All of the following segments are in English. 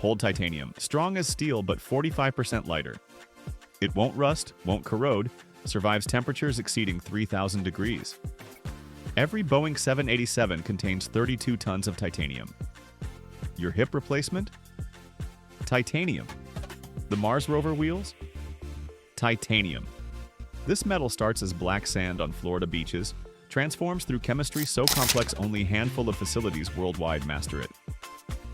hold titanium, strong as steel but 45% lighter. It won't rust, won't corrode, survives temperatures exceeding 3,000 degrees. Every Boeing 787 contains 32 tons of titanium. Your hip replacement? Titanium. The Mars rover wheels? Titanium. This metal starts as black sand on Florida beaches, transforms through chemistry so complex only a handful of facilities worldwide master it.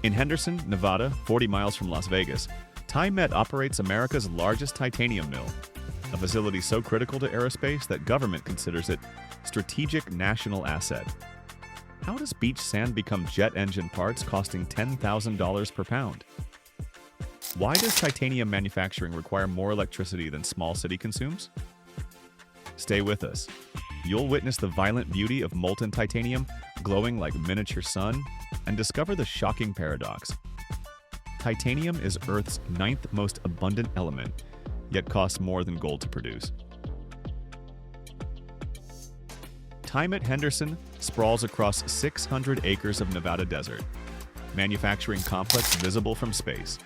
In Henderson, Nevada, 40 miles from Las Vegas, TIMET operates America's largest titanium mill, a facility so critical to aerospace that government considers it strategic national asset. How does beach sand become jet engine parts costing $10,000 per pound? Why does titanium manufacturing require more electricity than small city consumes? Stay with us. You'll witness the violent beauty of molten titanium glowing like miniature sun and discover the shocking paradox. Titanium is Earth's 9th most abundant element, yet costs more than gold to produce. TIMET Henderson sprawls across 600 acres of Nevada desert, manufacturing complex visible from space.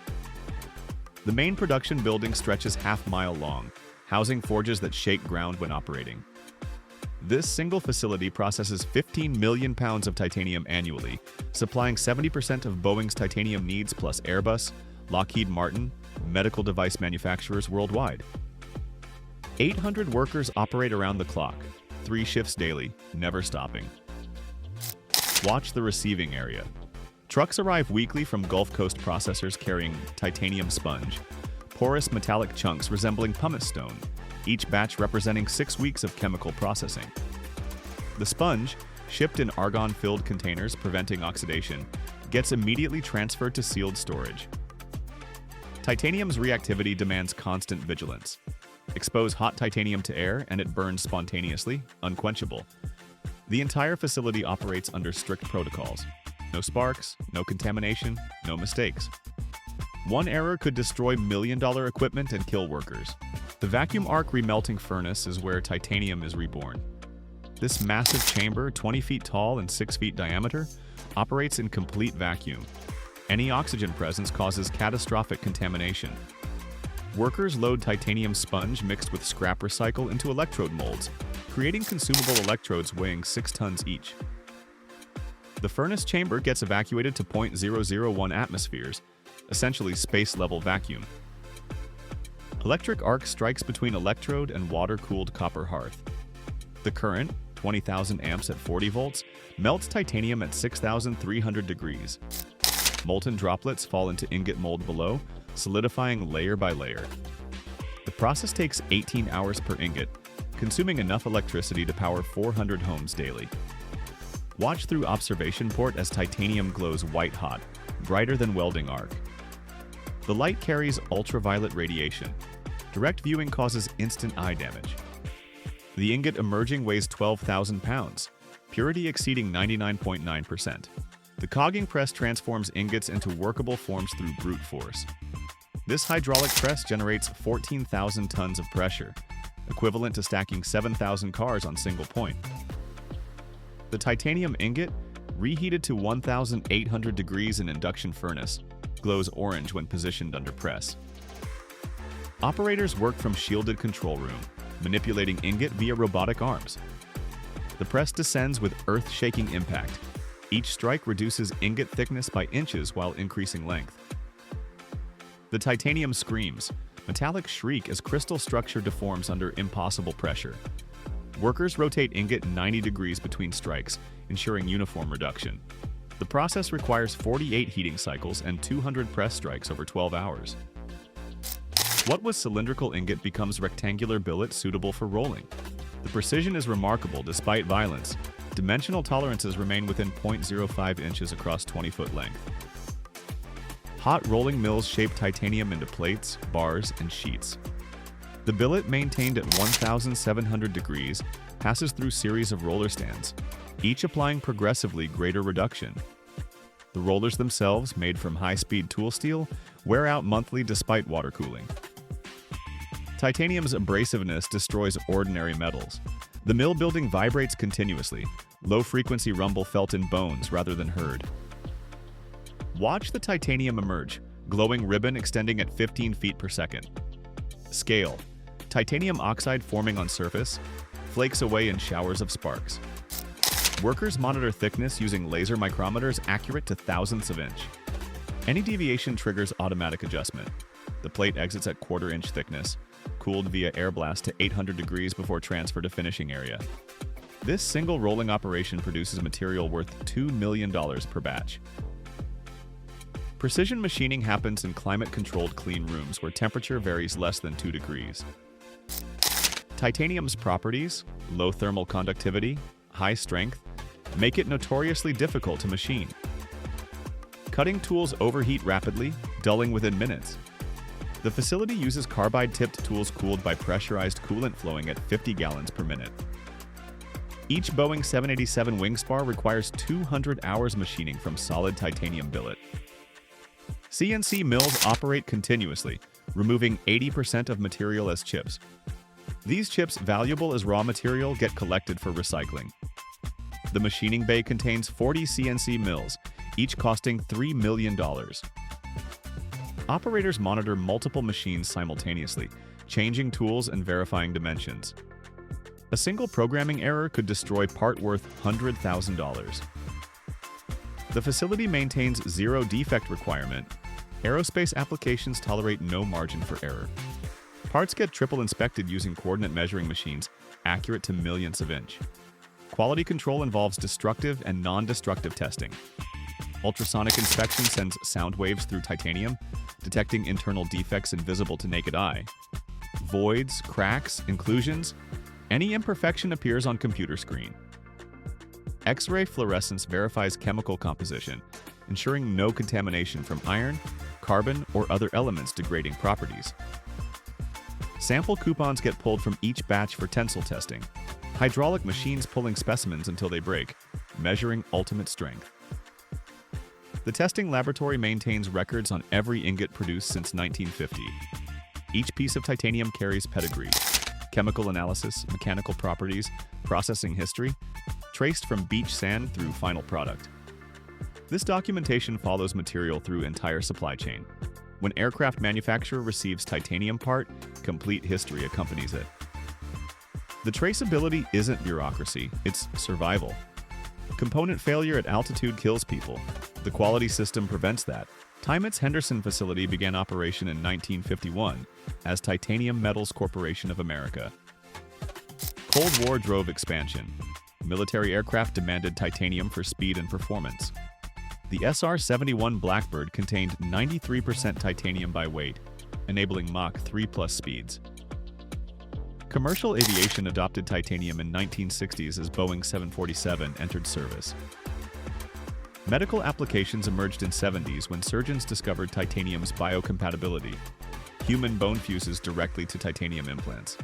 The main production building stretches half-mile long, housing forges that shake ground when operating. This single facility processes 15 million pounds of titanium annually, supplying 70% of Boeing's titanium needs plus Airbus, Lockheed Martin, medical device manufacturers worldwide. 800 workers operate around the clock, 3 shifts daily, never stopping. Watch the receiving area. Trucks arrive weekly from Gulf Coast processors carrying titanium sponge, porous metallic chunks resembling pumice stone, each batch representing 6 weeks of chemical processing. The sponge, shipped in argon-filled containers preventing oxidation, gets immediately transferred to sealed storage. Titanium's reactivity demands constant vigilance. Expose hot titanium to air and it burns spontaneously, unquenchable. The entire facility operates under strict protocols. No sparks, no contamination, no mistakes. One error could destroy million-dollar equipment and kill workers. The vacuum arc remelting furnace is where titanium is reborn. This massive chamber, 20 feet tall and 6 feet diameter, operates in complete vacuum. Any oxygen presence causes catastrophic contamination. Workers load titanium sponge mixed with scrap recycle into electrode molds, creating consumable electrodes weighing 6 tons each. The furnace chamber gets evacuated to 0.001 atmospheres, essentially space-level vacuum. Electric arc strikes between electrode and water-cooled copper hearth. The current, 20,000 amps at 40 volts, melts titanium at 6,300 degrees. Molten droplets fall into ingot mold below, solidifying layer by layer. The process takes 18 hours per ingot, consuming enough electricity to power 400 homes daily. Watch through observation port as titanium glows white-hot, brighter than welding arc. The light carries ultraviolet radiation. Direct viewing causes instant eye damage. The ingot emerging weighs 12,000 pounds, purity exceeding 99.9%. The Cogging press transforms ingots into workable forms through brute force. This hydraulic press generates 14,000 tons of pressure, equivalent to stacking 7,000 cars on single point. The titanium ingot, reheated to 1,800 degrees in induction furnace, glows orange when positioned under press. Operators work from shielded control room, manipulating ingot via robotic arms. The press descends with earth-shaking impact. Each strike reduces ingot thickness by inches while increasing length. The titanium screams, metallic shriek as crystal structure deforms under impossible pressure. Workers rotate ingot 90 degrees between strikes, ensuring uniform reduction. The process requires 48 heating cycles and 200 press strikes over 12 hours. What was cylindrical ingot becomes rectangular billet suitable for rolling. The precision is remarkable despite violence. Dimensional tolerances remain within 0.05 inches across 20-foot length. Hot rolling mills shape titanium into plates, bars, and sheets. The billet, maintained at 1,700 degrees, passes through series of roller stands, each applying progressively greater reduction. The rollers themselves, made from high-speed tool steel, wear out monthly despite water cooling. Titanium's abrasiveness destroys ordinary metals. The mill building vibrates continuously, low-frequency rumble felt in bones rather than heard. Watch the titanium emerge, glowing ribbon extending at 15 feet per second. Scale: titanium oxide forming on surface, flakes away in showers of sparks. Workers monitor thickness using laser micrometers accurate to thousandths of inch. Any deviation triggers automatic adjustment. The plate exits at quarter-inch thickness, cooled via air blast to 800 degrees before transfer to finishing area. This single rolling operation produces material worth $2 million per batch. Precision machining happens in climate-controlled clean rooms where temperature varies less than 2 degrees. Titanium's properties, low thermal conductivity, high strength, make it notoriously difficult to machine. Cutting tools overheat rapidly, dulling within minutes. The facility uses carbide-tipped tools cooled by pressurized coolant flowing at 50 gallons per minute. Each Boeing 787 wing spar requires 200 hours machining from solid titanium billet. CNC mills operate continuously, removing 80% of material as chips. These chips, valuable as raw material, get collected for recycling. The machining bay contains 40 CNC mills, each costing $3 million. Operators monitor multiple machines simultaneously, changing tools and verifying dimensions. A single programming error could destroy part worth $100,000. The facility maintains zero-defect requirement. Aerospace applications tolerate no margin for error. Parts get triple inspected using coordinate measuring machines, accurate to millionths of inch. Quality control involves destructive and non-destructive testing. Ultrasonic inspection sends sound waves through titanium, detecting internal defects invisible to naked eye. Voids, cracks, inclusions, any imperfection appears on computer screen. X-ray fluorescence verifies chemical composition, ensuring no contamination from iron, carbon, or other elements degrading properties. Sample coupons get pulled from each batch for tensile testing. Hydraulic machines pulling specimens until they break, measuring ultimate strength. The testing laboratory maintains records on every ingot produced since 1950. Each piece of titanium carries Pedigree, chemical analysis, mechanical properties, processing history, traced from beach sand through final product. This documentation follows material through entire supply chain. When aircraft manufacturer receives titanium part, complete history accompanies it. The traceability isn't bureaucracy, it's survival. Component failure at altitude kills people. The quality system prevents that. TIMET's Henderson facility began operation in 1951 as Titanium Metals Corporation of America. Cold War drove expansion. Military aircraft demanded titanium for speed and performance. The SR-71 Blackbird contained 93% titanium by weight, enabling Mach 3+ speeds. Commercial aviation adopted titanium in 1960s as Boeing 747 entered service. Medical applications emerged in 70s when surgeons discovered titanium's biocompatibility. Human bone fuses directly to titanium implants.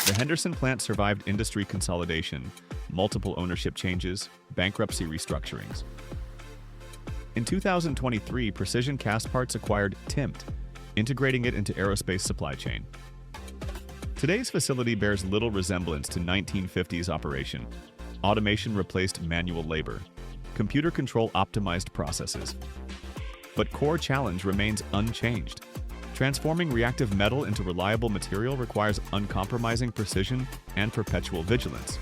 The Henderson plant survived industry consolidation, multiple ownership changes, bankruptcy restructurings. In 2023, Precision Cast Parts acquired TIMET, integrating it into aerospace supply chain. Today's facility bears little resemblance to 1950s operation. Automation replaced manual labor. Computer control optimized processes. But core challenge remains unchanged. Transforming reactive metal into reliable material requires uncompromising precision and perpetual vigilance.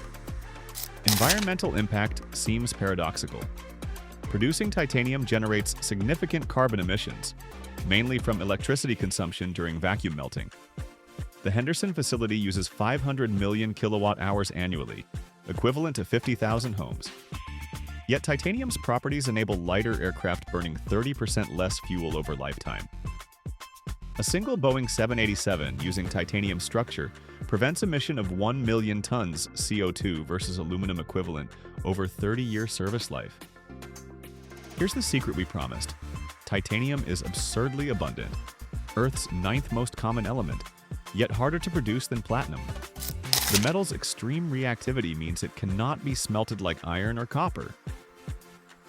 Environmental impact seems paradoxical. Producing titanium generates significant carbon emissions, mainly from electricity consumption during vacuum melting. The Henderson facility uses 500 million kilowatt-hours annually, equivalent to 50,000 homes. Yet titanium's properties enable lighter aircraft burning 30% less fuel over lifetime. A single Boeing 787 using titanium structure prevents emission of 1 million tons CO2 versus aluminum equivalent over 30-year service life. Here's the secret we promised. Titanium is absurdly abundant, Earth's 9th most common element, yet harder to produce than platinum. The metal's extreme reactivity means it cannot be smelted like iron or copper.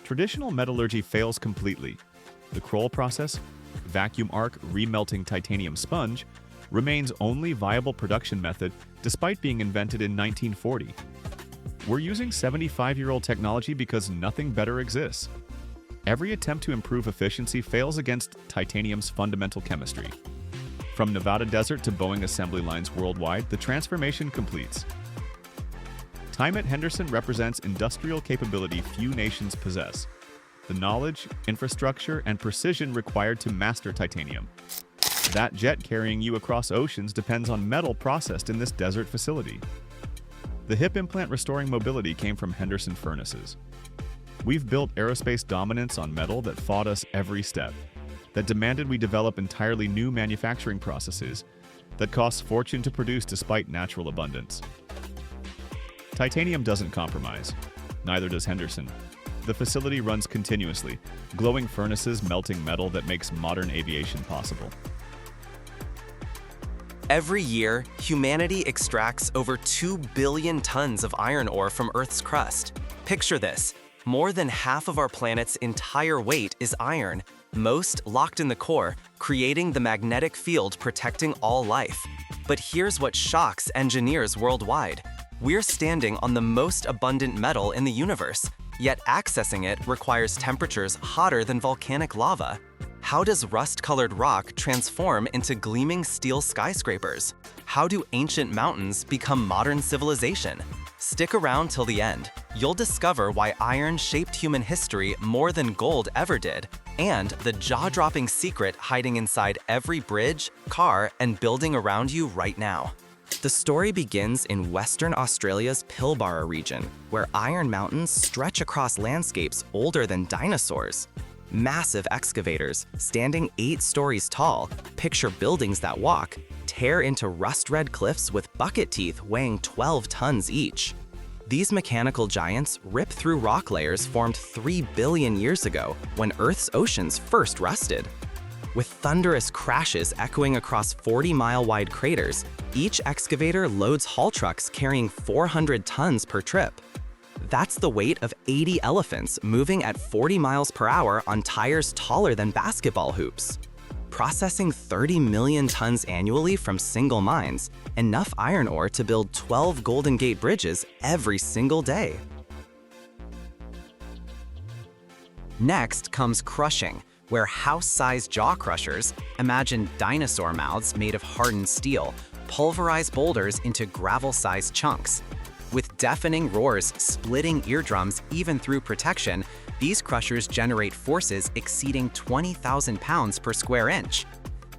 Traditional metallurgy fails completely. The Kroll process, vacuum arc remelting titanium sponge, remains only viable production method despite being invented in 1940. We're using 75-year-old technology because nothing better exists. Every attempt to improve efficiency fails against titanium's fundamental chemistry. From Nevada desert to Boeing assembly lines worldwide, the transformation completes. TIMET Henderson represents industrial capability few nations possess, the knowledge, infrastructure, and precision required to master titanium. That jet carrying you across oceans depends on metal processed in this desert facility. The hip implant restoring mobility came from Henderson furnaces. We've built aerospace dominance on metal that fought us every step, that demanded we develop entirely new manufacturing processes, that cost fortune to produce despite natural abundance. Titanium doesn't compromise. Neither does Henderson. The facility runs continuously, glowing furnaces melting metal that makes modern aviation possible. Every year, humanity extracts over 2 billion tons of iron ore from Earth's crust. Picture this. More than half of our planet's entire weight is iron, most locked in the core, creating the magnetic field protecting all life. But here's what shocks engineers worldwide. We're standing on the most abundant metal in the universe, yet accessing it requires temperatures hotter than volcanic lava. How does rust-colored rock transform into gleaming steel skyscrapers? How do ancient mountains become modern civilization? Stick around till the end. You'll discover why iron shaped human history more than gold ever did, and the jaw-dropping secret hiding inside every bridge, car, and building around you right now. The story begins in Western Australia's Pilbara region, where iron mountains stretch across landscapes older than dinosaurs. Massive excavators, standing 8 stories tall, picture buildings that walk, tear into rust-red cliffs with bucket teeth weighing 12 tons each. These mechanical giants rip through rock layers formed 3 billion years ago when Earth's oceans first rusted. With thunderous crashes echoing across 40-mile-wide craters, each excavator loads haul trucks carrying 400 tons per trip. That's the weight of 80 elephants moving at 40 miles per hour on tires taller than basketball hoops. Processing 30 million tons annually from single mines, enough iron ore to build 12 Golden Gate bridges every single day. Next comes crushing, where house-sized jaw crushers, imagine dinosaur mouths made of hardened steel, pulverize boulders into gravel-sized chunks. With deafening roars splitting eardrums even through protection, these crushers generate forces exceeding 20,000 pounds per square inch.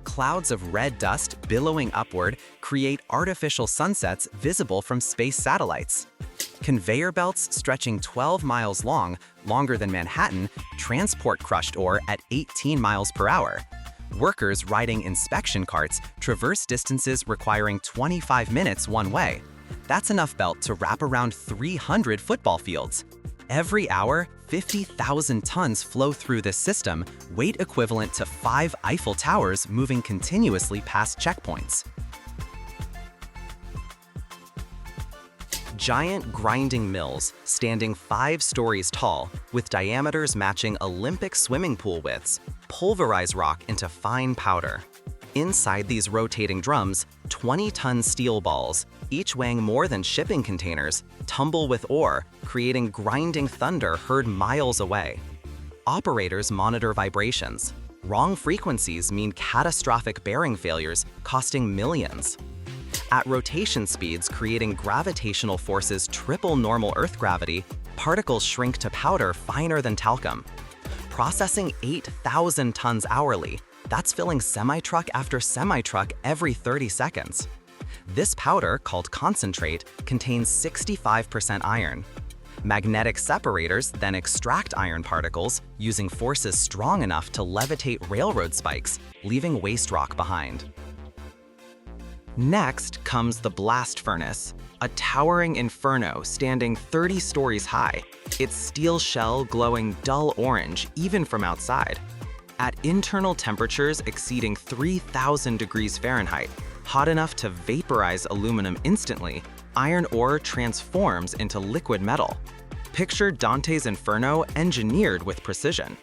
Clouds of red dust billowing upward create artificial sunsets visible from space satellites. Conveyor belts stretching 12 miles long, longer than Manhattan, transport crushed ore at 18 miles per hour. Workers riding inspection carts traverse distances requiring 25 minutes one way. That's enough belt to wrap around 300 football fields. Every hour, 50,000 tons flow through this system, weight equivalent to 5 Eiffel Towers moving continuously past checkpoints. Giant grinding mills, standing 5 stories tall, with diameters matching Olympic swimming pool widths, pulverize rock into fine powder. Inside these rotating drums, 20-ton steel balls, each weighing more than shipping containers, tumble with ore, creating grinding thunder heard miles away. Operators monitor vibrations. Wrong frequencies mean catastrophic bearing failures, costing millions. At rotation speeds creating gravitational forces triple normal Earth gravity, particles shrink to powder finer than talcum. Processing 8,000 tons hourly, that's filling semi-truck after semi-truck every 30 seconds. This powder, called concentrate, contains 65% iron. Magnetic separators then extract iron particles using forces strong enough to levitate railroad spikes, leaving waste rock behind. Next comes the blast furnace, a towering inferno standing 30 stories high, its steel shell glowing dull orange even from outside. At internal temperatures exceeding 3,000 degrees Fahrenheit, hot enough to vaporize aluminum instantly, iron ore transforms into liquid metal. Picture Dante's Inferno engineered with precision.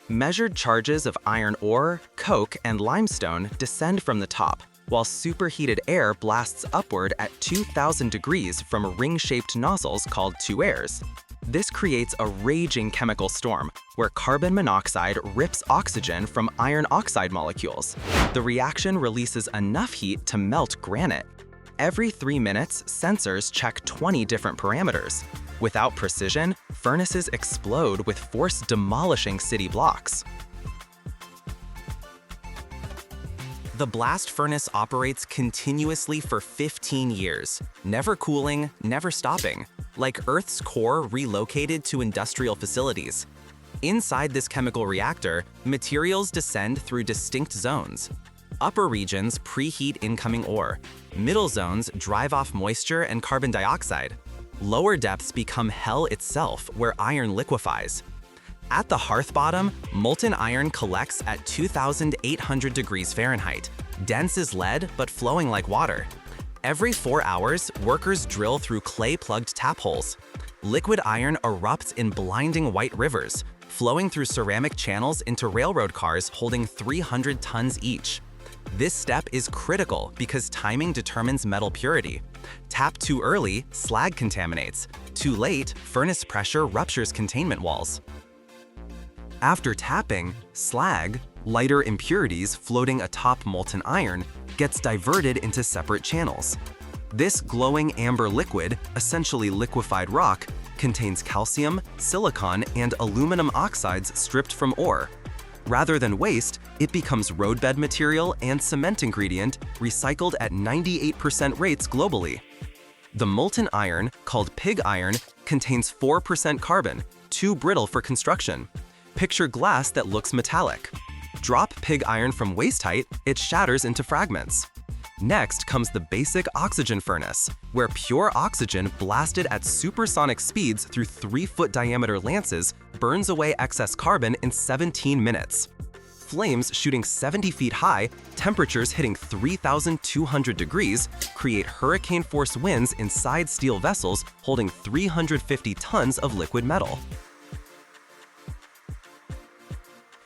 Measured charges of iron ore, coke, and limestone descend from the top, while superheated air blasts upward at 2,000 degrees from ring-shaped nozzles called two airs. This creates a raging chemical storm where carbon monoxide rips oxygen from iron oxide molecules. The reaction releases enough heat to melt granite. Every 3 minutes, sensors check 20 different parameters. Without precision, furnaces explode with force demolishing city blocks. The blast furnace operates continuously for 15 years, never cooling, never stopping, like Earth's core relocated to industrial facilities. Inside this chemical reactor, materials descend through distinct zones. Upper regions preheat incoming ore. Middle zones drive off moisture and carbon dioxide. Lower depths become hell itself, where iron liquefies. At the hearth bottom, molten iron collects at 2,800 degrees Fahrenheit, dense as lead but flowing like water. Every 4 hours, workers drill through clay-plugged tap holes. Liquid iron erupts in blinding white rivers, flowing through ceramic channels into railroad cars holding 300 tons each. This step is critical because timing determines metal purity. Tap too early, slag contaminates. Too late, furnace pressure ruptures containment walls. After tapping, slag, lighter impurities floating atop molten iron, gets diverted into separate channels. This glowing amber liquid, essentially liquefied rock, contains calcium, silicon, and aluminum oxides stripped from ore. Rather than waste, it becomes roadbed material and cement ingredient recycled at 98% rates globally. The molten iron, called pig iron, contains 4% carbon, too brittle for construction. Picture glass that looks metallic. Drop pig iron from waist height, it shatters into fragments. Next comes the basic oxygen furnace, where pure oxygen blasted at supersonic speeds through 3-foot diameter lances burns away excess carbon in 17 minutes. Flames shooting 70 feet high, temperatures hitting 3,200 degrees, create hurricane-force winds inside steel vessels holding 350 tons of liquid metal.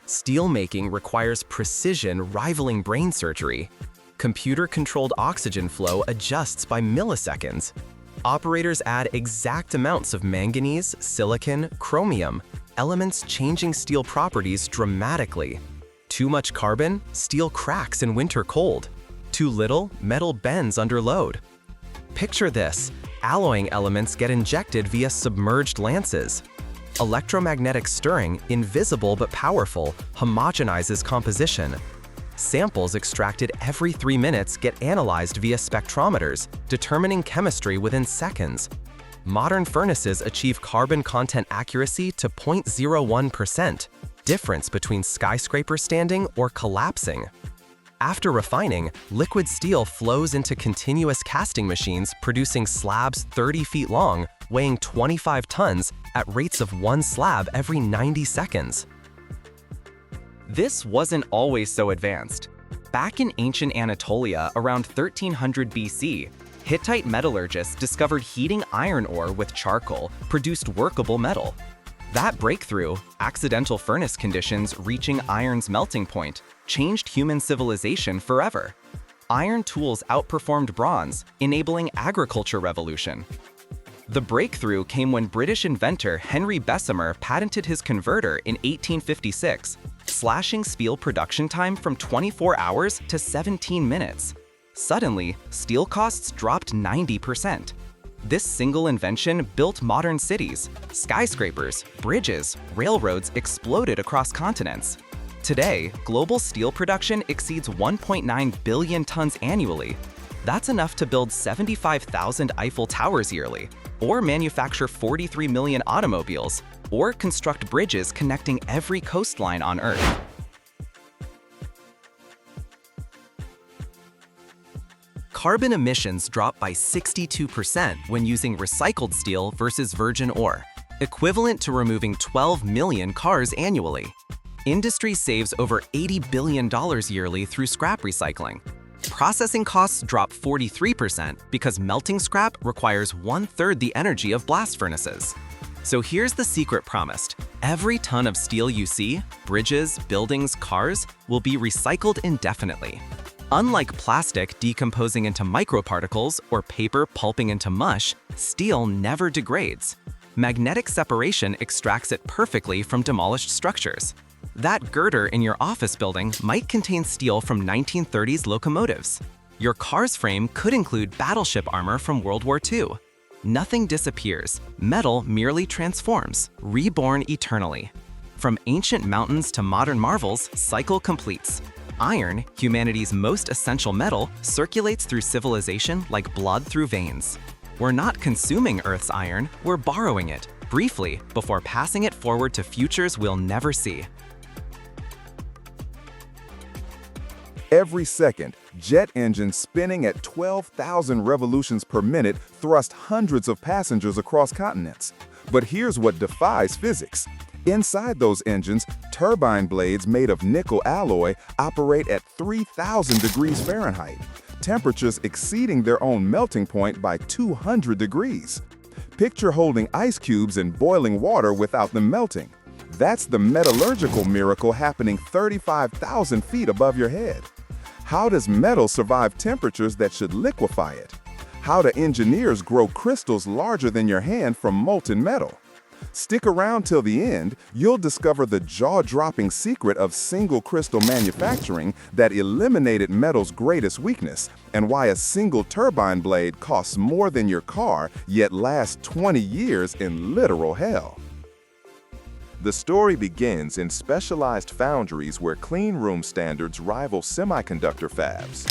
Steel making requires precision rivaling brain surgery. Computer-controlled oxygen flow adjusts by milliseconds. Operators add exact amounts of manganese, silicon, chromium, elements changing steel properties dramatically. Too much carbon, steel cracks in winter cold. Too little, metal bends under load. Picture this: alloying elements get injected via submerged lances. Electromagnetic stirring, invisible but powerful, homogenizes composition. Samples extracted every 3 minutes get analyzed via spectrometers, determining chemistry within seconds. Modern furnaces achieve carbon content accuracy to 0.01%, difference between skyscraper standing or collapsing. After refining, liquid steel flows into continuous casting machines producing slabs 30 feet long, weighing 25 tons at rates of 1 slab every 90 seconds. This wasn't always so advanced. Back in ancient Anatolia around 1300 BC, Hittite metallurgists discovered heating iron ore with charcoal produced workable metal. That breakthrough, accidental furnace conditions reaching iron's melting point, changed human civilization forever. Iron tools outperformed bronze, enabling agriculture revolution. The breakthrough came when British inventor Henry Bessemer patented his converter in 1856, slashing steel production time from 24 hours to 17 minutes. Suddenly, steel costs dropped 90%. This single invention built modern cities. Skyscrapers, bridges, railroads exploded across continents. Today, global steel production exceeds 1.9 billion tons annually. That's enough to build 75,000 Eiffel Towers yearly, or manufacture 43 million automobiles, or construct bridges connecting every coastline on Earth. Carbon emissions drop by 62% when using recycled steel versus virgin ore, equivalent to removing 12 million cars annually. Industry saves over $80 billion yearly through scrap recycling. Processing costs drop 43% because melting scrap requires 1/3 the energy of blast furnaces. So here's the secret promised. Every ton of steel you see, bridges, buildings, cars, will be recycled indefinitely. Unlike plastic decomposing into microparticles or paper pulping into mush, steel never degrades. Magnetic separation extracts it perfectly from demolished structures. That girder in your office building might contain steel from 1930s locomotives. Your car's frame could include battleship armor from World War II. Nothing disappears. Metal merely transforms, reborn eternally. From ancient mountains to modern marvels, cycle completes. Iron, humanity's most essential metal, circulates through civilization like blood through veins. We're not consuming Earth's iron, we're borrowing it, briefly, before passing it forward to futures we'll never see. Every second, jet engines spinning at 12,000 revolutions per minute thrust hundreds of passengers across continents. But here's what defies physics. Inside those engines, turbine blades made of nickel alloy operate at 3,000 degrees Fahrenheit, temperatures exceeding their own melting point by 200 degrees. Picture holding ice cubes in boiling water without them melting. That's the metallurgical miracle happening 35,000 feet above your head. How does metal survive temperatures that should liquefy it? How do engineers grow crystals larger than your hand from molten metal? Stick around till the end, you'll discover the jaw-dropping secret of single crystal manufacturing that eliminated metal's greatest weakness, and why a single turbine blade costs more than your car, yet lasts 20 years in literal hell. The story begins in specialized foundries where clean room standards rival semiconductor fabs.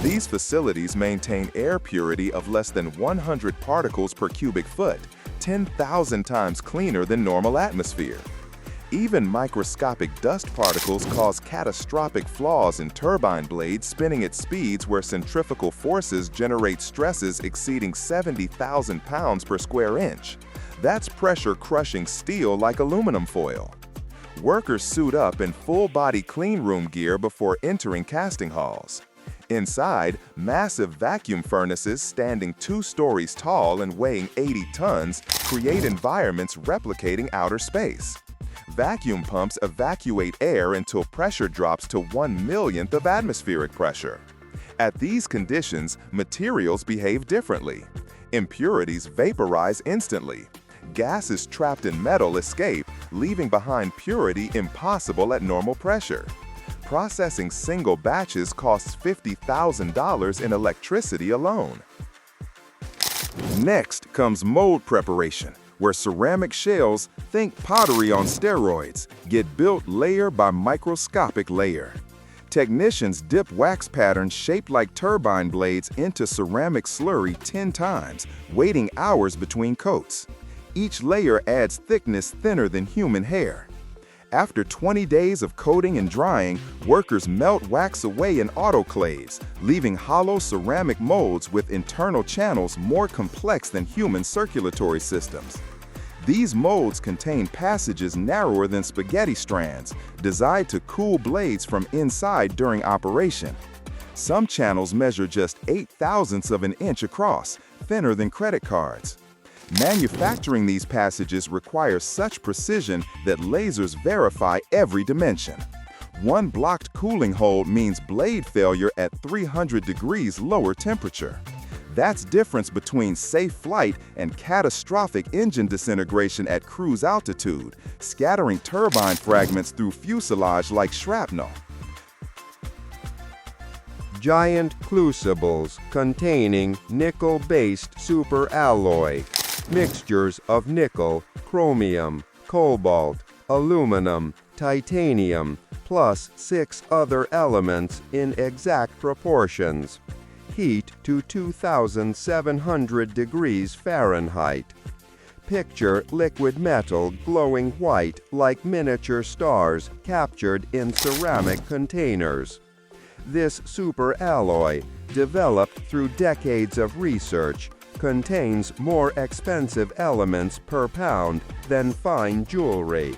These facilities maintain air purity of less than 100 particles per cubic foot, 10,000 times cleaner than normal atmosphere. Even microscopic dust particles cause catastrophic flaws in turbine blades spinning at speeds where centrifugal forces generate stresses exceeding 70,000 pounds per square inch. That's pressure crushing steel like aluminum foil. Workers suit up in full-body cleanroom gear before entering casting halls. Inside, massive vacuum furnaces standing 2 stories tall and weighing 80 tons create environments replicating outer space. Vacuum pumps evacuate air until pressure drops to 1/1,000,000th of atmospheric pressure. At these conditions, materials behave differently. Impurities vaporize instantly. Gases trapped in metal escape, leaving behind purity impossible at normal pressure. Processing single batches costs $50,000 in electricity alone. Next comes mold preparation, where ceramic shells, think pottery on steroids, get built layer by microscopic layer. Technicians dip wax patterns shaped like turbine blades into ceramic slurry 10 times, waiting hours between coats. Each layer adds thickness thinner than human hair. After 20 days of coating and drying, workers melt wax away in autoclaves, leaving hollow ceramic molds with internal channels more complex than human circulatory systems. These molds contain passages narrower than spaghetti strands, designed to cool blades from inside during operation. Some channels measure just 0.008 of an inch across, thinner than credit cards. Manufacturing these passages requires such precision that lasers verify every dimension. One blocked cooling hole means blade failure at 300 degrees lower temperature. That's difference between safe flight and catastrophic engine disintegration at cruise altitude, scattering turbine fragments through fuselage like shrapnel. Giant crucibles containing nickel-based superalloy. Mixtures of nickel, chromium, cobalt, aluminum, titanium, plus 6 other elements in exact proportions. Heat to 2,700 degrees Fahrenheit. Picture liquid metal glowing white like miniature stars captured in ceramic containers. This superalloy, developed through decades of research, contains more expensive elements per pound than fine jewelry.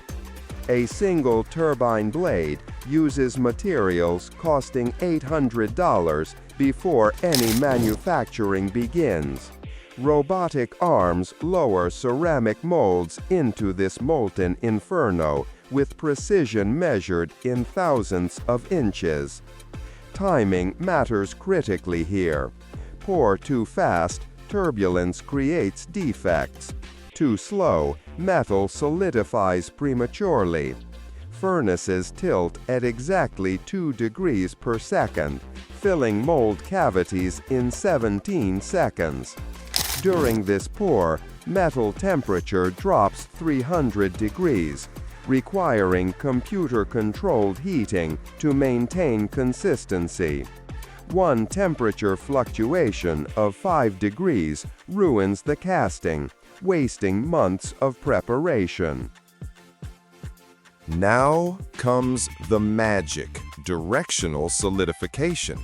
A single turbine blade uses materials costing $800 before any manufacturing begins. Robotic arms lower ceramic molds into this molten inferno with precision measured in thousandths of inches. Timing matters critically here. Pour too fast, turbulence creates defects. Too slow, metal solidifies prematurely. Furnaces tilt at exactly 2 degrees per second, filling mold cavities in 17 seconds. During this pour, metal temperature drops 300 degrees, requiring computer-controlled heating to maintain consistency. One temperature fluctuation of 5 degrees ruins the casting, wasting months of preparation. Now comes the magic, directional solidification.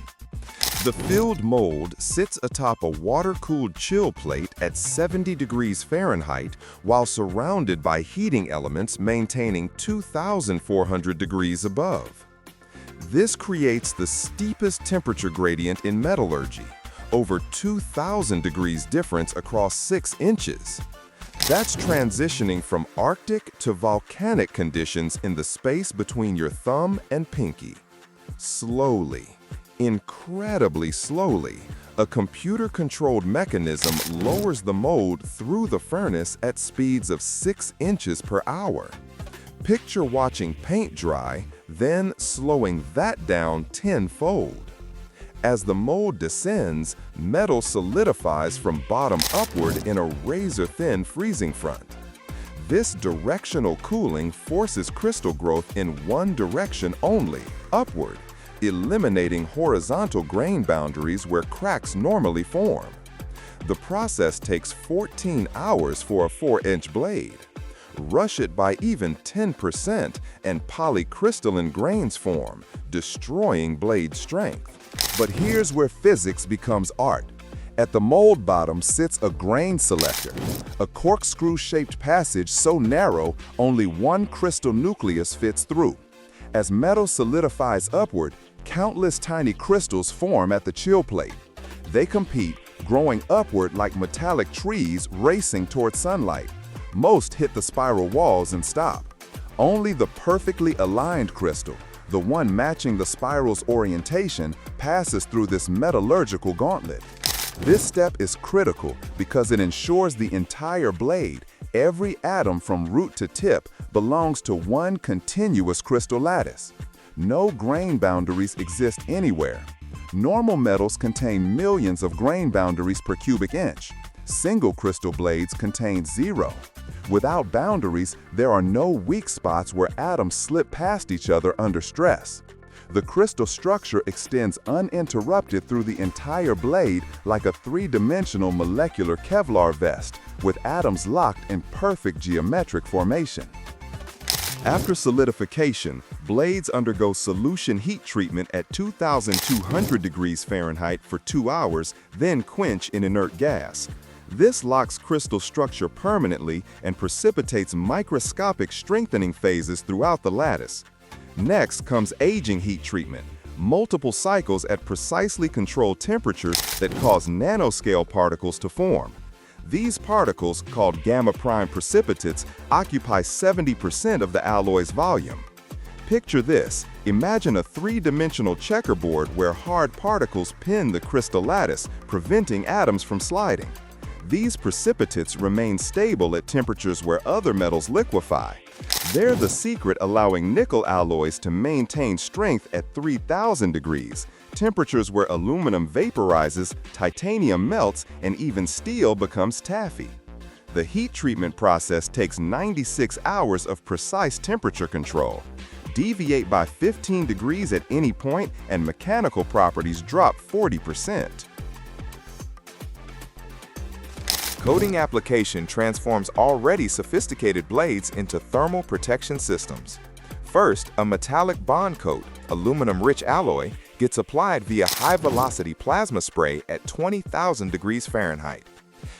The filled mold sits atop a water-cooled chill plate at 70 degrees Fahrenheit while surrounded by heating elements maintaining 2,400 degrees above. This creates the steepest temperature gradient in metallurgy, over 2,000 degrees difference across 6 inches. That's transitioning from Arctic to volcanic conditions in the space between your thumb and pinky. Slowly, incredibly slowly, a computer-controlled mechanism lowers the mold through the furnace at speeds of 6 inches per hour. Picture watching paint dry, then slowing that down tenfold. As the mold descends, metal solidifies from bottom upward in a razor-thin freezing front. This directional cooling forces crystal growth in one direction only, upward, eliminating horizontal grain boundaries where cracks normally form. The process takes 14 hours for a 4-inch blade. Rush it by even 10% and polycrystalline grains form, destroying blade strength. But here's where physics becomes art. At the mold bottom sits a grain selector, a corkscrew-shaped passage so narrow only one crystal nucleus fits through. As metal solidifies upward, countless tiny crystals form at the chill plate. They compete, growing upward like metallic trees racing toward sunlight. Most hit the spiral walls and stop. Only the perfectly aligned crystal, the one matching the spiral's orientation, passes through this metallurgical gauntlet. This step is critical because it ensures the entire blade, every atom from root to tip, belongs to one continuous crystal lattice. No grain boundaries exist anywhere. Normal metals contain millions of grain boundaries per cubic inch. Single crystal blades contain 0. Without boundaries, there are no weak spots where atoms slip past each other under stress. The crystal structure extends uninterrupted through the entire blade like a 3-dimensional molecular Kevlar vest, with atoms locked in perfect geometric formation. After solidification, blades undergo solution heat treatment at 2,200 degrees Fahrenheit for 2 hours, then quench in inert gas. This locks crystal structure permanently and precipitates microscopic strengthening phases throughout the lattice. Next comes aging heat treatment, multiple cycles at precisely controlled temperatures that cause nanoscale particles to form. These particles, called gamma-prime precipitates, occupy 70% of the alloy's volume. Picture this. Imagine a 3-dimensional checkerboard where hard particles pin the crystal lattice, preventing atoms from sliding. These precipitates remain stable at temperatures where other metals liquefy. They're the secret allowing nickel alloys to maintain strength at 3,000 degrees, temperatures where aluminum vaporizes, titanium melts, and even steel becomes taffy. The heat treatment process takes 96 hours of precise temperature control. Deviate by 15 degrees at any point and mechanical properties drop 40%. Coating application transforms already sophisticated blades into thermal protection systems. First, a metallic bond coat, aluminum-rich alloy, gets applied via high-velocity plasma spray at 20,000 degrees Fahrenheit.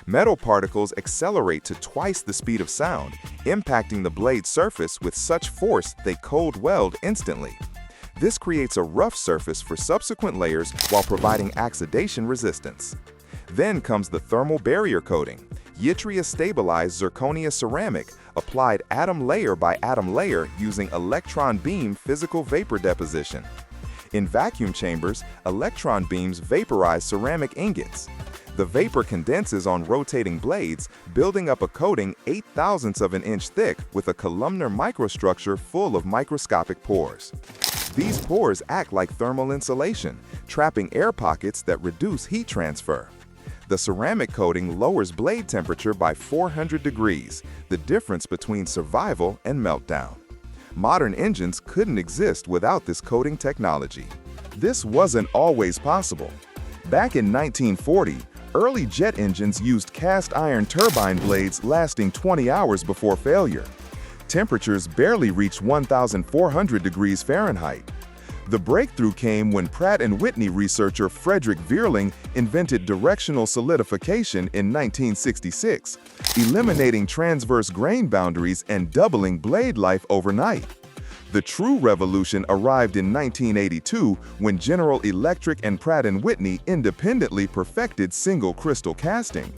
Metal particles accelerate to twice the speed of sound, impacting the blade surface with such force they cold weld instantly. This creates a rough surface for subsequent layers while providing oxidation resistance. Then comes the thermal barrier coating, yttria-stabilized zirconia ceramic, applied atom layer by atom layer using electron beam physical vapor deposition. In vacuum chambers, electron beams vaporize ceramic ingots. The vapor condenses on rotating blades, building up a coating 0.08 of an inch thick with a columnar microstructure full of microscopic pores. These pores act like thermal insulation, trapping air pockets that reduce heat transfer. The ceramic coating lowers blade temperature by 400 degrees, the difference between survival and meltdown. Modern engines couldn't exist without this coating technology. This wasn't always possible. Back in 1940, early jet engines used cast iron turbine blades lasting 20 hours before failure. Temperatures barely reached 1,400 degrees Fahrenheit. The breakthrough came when Pratt & Whitney researcher Frederick Vierling invented directional solidification in 1966, eliminating transverse grain boundaries and doubling blade life overnight. The true revolution arrived in 1982 when General Electric and Pratt & Whitney independently perfected single crystal casting.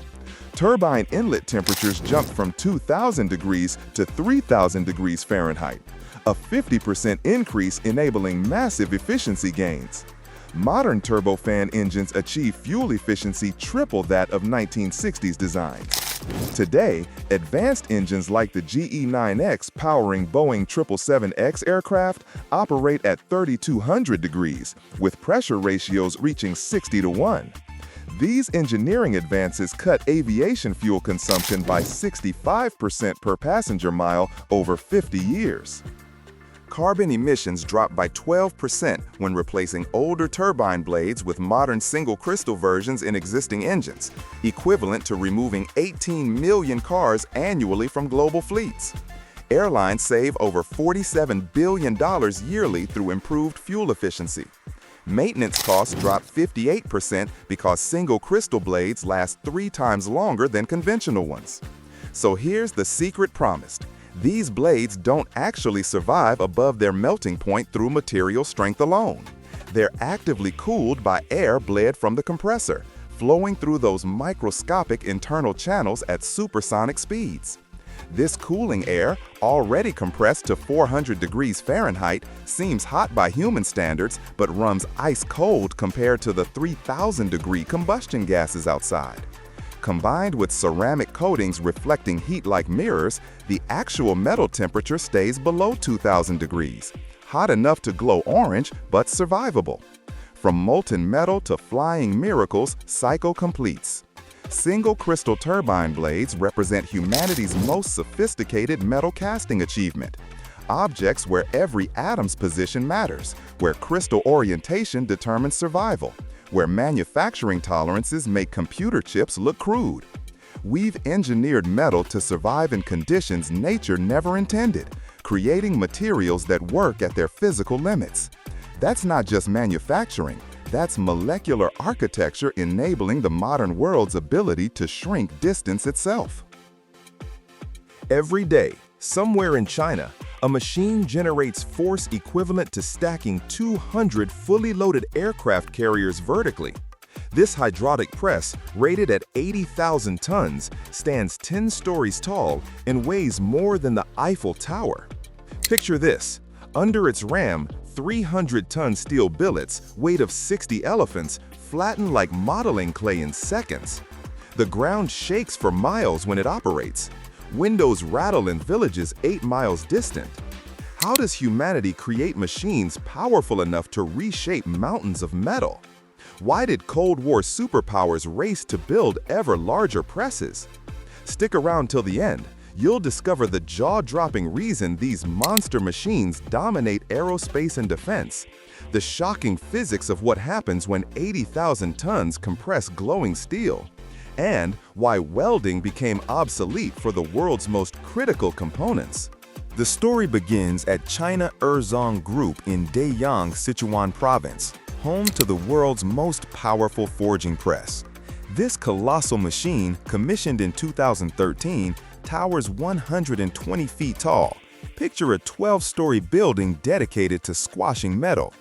Turbine inlet temperatures jumped from 2,000 degrees to 3,000 degrees Fahrenheit, a 50% increase enabling massive efficiency gains. Modern turbofan engines achieve fuel efficiency triple that of 1960s designs. Today, advanced engines like the GE9X powering Boeing 777X aircraft operate at 3,200 degrees, with pressure ratios reaching 60-to-1. These engineering advances cut aviation fuel consumption by 65% per passenger mile over 50 years. Carbon emissions dropped by 12% when replacing older turbine blades with modern single-crystal versions in existing engines, equivalent to removing 18 million cars annually from global fleets. Airlines save over $47 billion yearly through improved fuel efficiency. Maintenance costs drop 58% because single-crystal blades last 3 times longer than conventional ones. So here's the secret promised. These blades don't actually survive above their melting point through material strength alone. They're actively cooled by air bled from the compressor, flowing through those microscopic internal channels at supersonic speeds. This cooling air, already compressed to 400 degrees Fahrenheit, seems hot by human standards but runs ice cold compared to the 3,000-degree combustion gases outside. Combined with ceramic coatings reflecting heat like mirrors, the actual metal temperature stays below 2,000 degrees, hot enough to glow orange but survivable. From molten metal to flying miracles, cycle completes. Single crystal turbine blades represent humanity's most sophisticated metal casting achievement. Objects where every atom's position matters, where crystal orientation determines survival, where manufacturing tolerances make computer chips look crude. We've engineered metal to survive in conditions nature never intended, creating materials that work at their physical limits. That's not just manufacturing, that's molecular architecture enabling the modern world's ability to shrink distance itself. Every day, somewhere in China, a machine generates force equivalent to stacking 200 fully loaded aircraft carriers vertically. This hydraulic press, rated at 80,000 tons, stands 10 stories tall and weighs more than the Eiffel Tower. Picture this. Under its ram, 300-ton steel billets, weight of 60 elephants, flatten like modeling clay in seconds. The ground shakes for miles when it operates. Windows rattle in villages 8 miles distant. How does humanity create machines powerful enough to reshape mountains of metal? Why did Cold War superpowers race to build ever larger presses? Stick around till the end. You'll discover the jaw-dropping reason these monster machines dominate aerospace and defense, the shocking physics of what happens when 80,000 tons compress glowing steel, and why welding became obsolete for the world's most critical components. The story begins at China Erzong Group in Deyang, Sichuan Province, home to the world's most powerful forging press. This colossal machine, commissioned in 2013, towers 120 feet tall. Picture a 12-story building dedicated to squashing metal.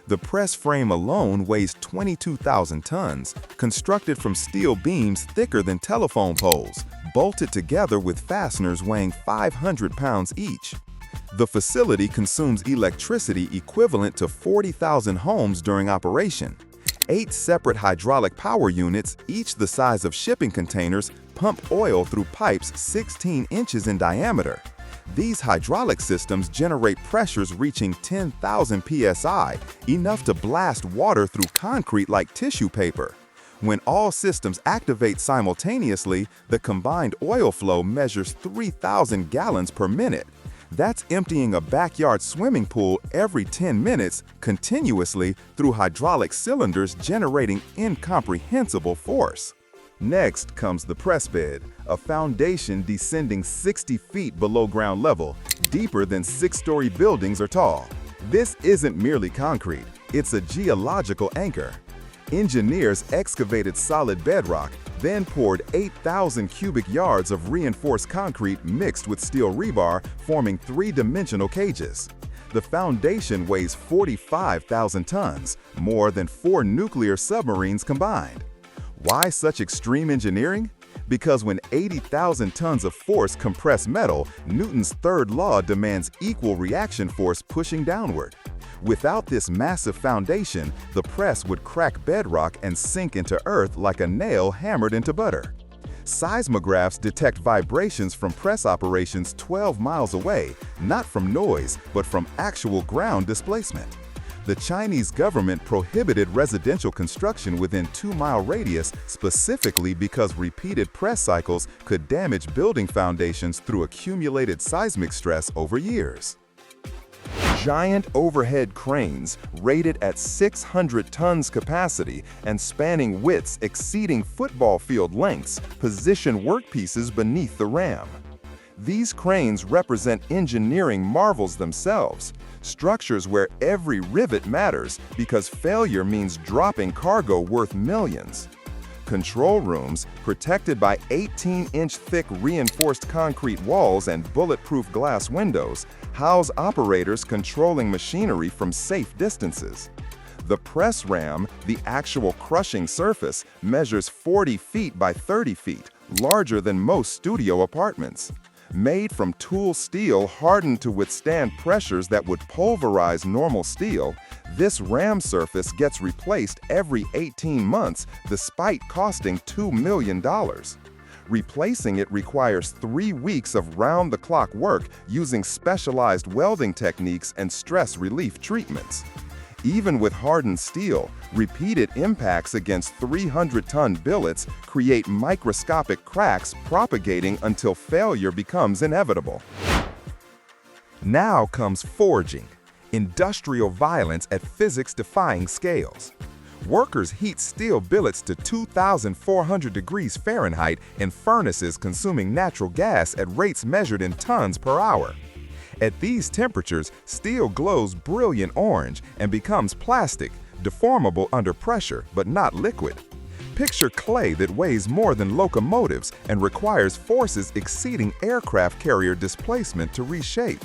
The press frame alone weighs 22,000 tons, constructed from steel beams thicker than telephone poles, bolted together with fasteners weighing 500 pounds each. The facility consumes electricity equivalent to 40,000 homes during operation. 8 separate hydraulic power units, each the size of shipping containers, pump oil through pipes 16 inches in diameter. These hydraulic systems generate pressures reaching 10,000 psi, enough to blast water through concrete like tissue paper. When all systems activate simultaneously, the combined oil flow measures 3,000 gallons per minute. That's emptying a backyard swimming pool every 10 minutes continuously through hydraulic cylinders generating incomprehensible force. Next comes the press bed, a foundation descending 60 feet below ground level, deeper than 6-story buildings are tall. This isn't merely concrete, it's a geological anchor. Engineers excavated solid bedrock, then poured 8,000 cubic yards of reinforced concrete mixed with steel rebar, forming 3-dimensional cages. The foundation weighs 45,000 tons, more than 4 nuclear submarines combined. Why such extreme engineering? Because when 80,000 tons of force compress metal, Newton's third law demands equal reaction force pushing downward. Without this massive foundation, the press would crack bedrock and sink into earth like a nail hammered into butter. Seismographs detect vibrations from press operations 12 miles away, not from noise, but from actual ground displacement. The Chinese government prohibited residential construction within 2-mile radius specifically because repeated press cycles could damage building foundations through accumulated seismic stress over years. Giant overhead cranes, rated at 600 tons capacity and spanning widths exceeding football field lengths, position workpieces beneath the ram. These cranes represent engineering marvels themselves, structures where every rivet matters because failure means dropping cargo worth millions. Control rooms, protected by 18-inch thick reinforced concrete walls and bulletproof glass windows, house operators controlling machinery from safe distances. The press ram, the actual crushing surface, measures 40 feet by 30 feet, larger than most studio apartments. Made from tool steel hardened to withstand pressures that would pulverize normal steel, this ram surface gets replaced every 18 months despite costing $2 million. Replacing it requires 3 weeks of round-the-clock work using specialized welding techniques and stress relief treatments. Even with hardened steel, repeated impacts against 300-ton billets create microscopic cracks propagating until failure becomes inevitable. Now comes forging, industrial violence at physics-defying scales. Workers heat steel billets to 2,400 degrees Fahrenheit in furnaces consuming natural gas at rates measured in tons per hour. At these temperatures, steel glows brilliant orange and becomes plastic, deformable under pressure but not liquid. Picture clay that weighs more than locomotives and requires forces exceeding aircraft carrier displacement to reshape.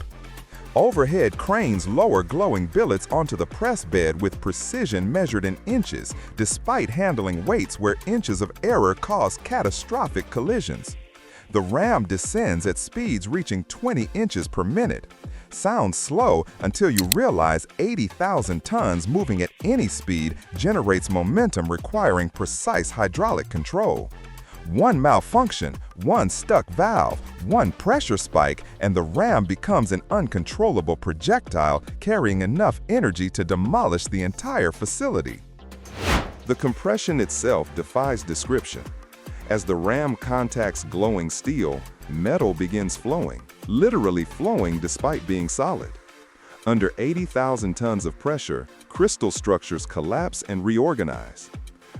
Overhead cranes lower glowing billets onto the press bed with precision measured in inches, despite handling weights where inches of error cause catastrophic collisions. The ram descends at speeds reaching 20 inches per minute. Sounds slow until you realize 80,000 tons moving at any speed generates momentum requiring precise hydraulic control. One malfunction, one stuck valve, one pressure spike, and the ram becomes an uncontrollable projectile carrying enough energy to demolish the entire facility. The compression itself defies description. As the ram contacts glowing steel, metal begins flowing, literally flowing despite being solid. Under 80,000 tons of pressure, crystal structures collapse and reorganize.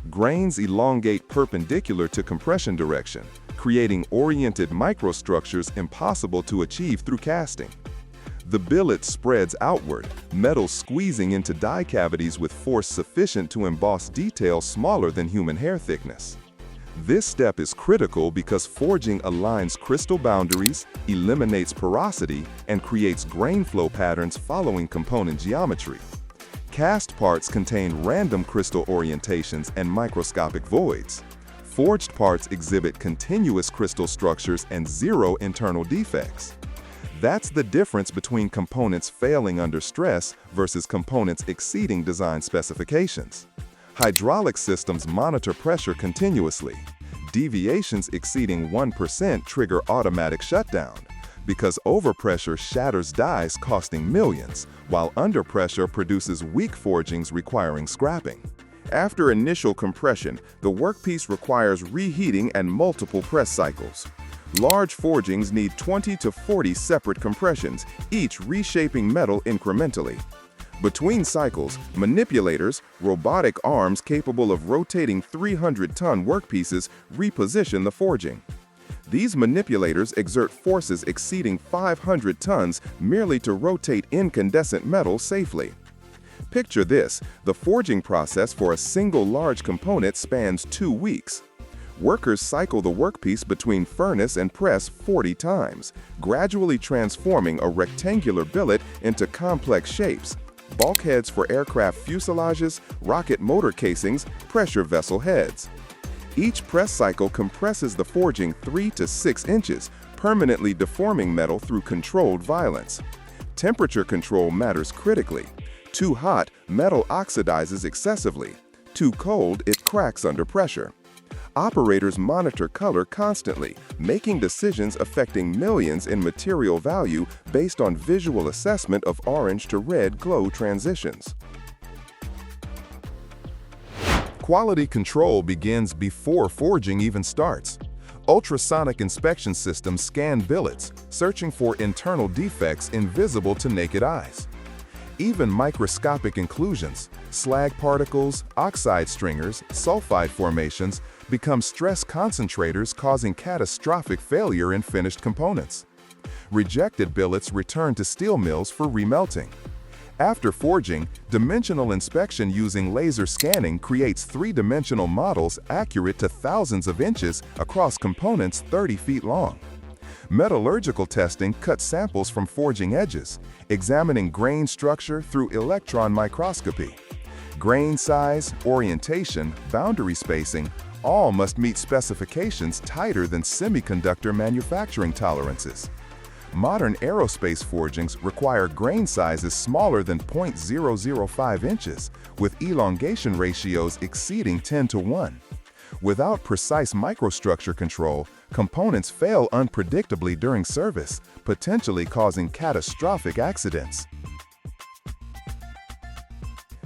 Grains elongate perpendicular to compression direction, creating oriented microstructures impossible to achieve through casting. The billet spreads outward, metal squeezing into die cavities with force sufficient to emboss detail smaller than human hair thickness. This step is critical because forging aligns crystal boundaries, eliminates porosity, and creates grain flow patterns following component geometry. Cast parts contain random crystal orientations and microscopic voids. Forged parts exhibit continuous crystal structures and zero internal defects. That's the difference between components failing under stress versus components exceeding design specifications. Hydraulic systems monitor pressure continuously. Deviations exceeding 1% trigger automatic shutdown, because overpressure shatters dies costing millions, while underpressure produces weak forgings requiring scrapping. After initial compression, the workpiece requires reheating and multiple press cycles. Large forgings need 20 to 40 separate compressions, each reshaping metal incrementally. Between cycles, manipulators, robotic arms capable of rotating 300-ton workpieces, reposition the forging. These manipulators exert forces exceeding 500 tons merely to rotate incandescent metal safely. Picture this: the forging process for a single large component spans 2 weeks. Workers cycle the workpiece between furnace and press 40 times, gradually transforming a rectangular billet into complex shapes: bulkheads for aircraft fuselages, rocket motor casings, pressure vessel heads. Each press cycle compresses the forging 3 to 6 inches, permanently deforming metal through controlled violence. Temperature control matters critically. Too hot, metal oxidizes excessively. Too cold, it cracks under pressure. Operators monitor color constantly, making decisions affecting millions in material value based on visual assessment of orange to red glow transitions. Quality control begins before forging even starts. Ultrasonic inspection systems scan billets, searching for internal defects invisible to naked eyes. Even microscopic inclusions, slag particles, oxide stringers, sulfide formations, become stress concentrators, causing catastrophic failure in finished components. Rejected billets return to steel mills for remelting. After forging, dimensional inspection using laser scanning creates three-dimensional models accurate to thousands of inches across components 30 feet long. Metallurgical testing cuts samples from forging edges, examining grain structure through electron microscopy. Grain size, orientation, boundary spacing, all must meet specifications tighter than semiconductor manufacturing tolerances. Modern aerospace forgings require grain sizes smaller than 0.005 inches, with elongation ratios exceeding 10 to 1. Without precise microstructure control, components fail unpredictably during service, potentially causing catastrophic accidents.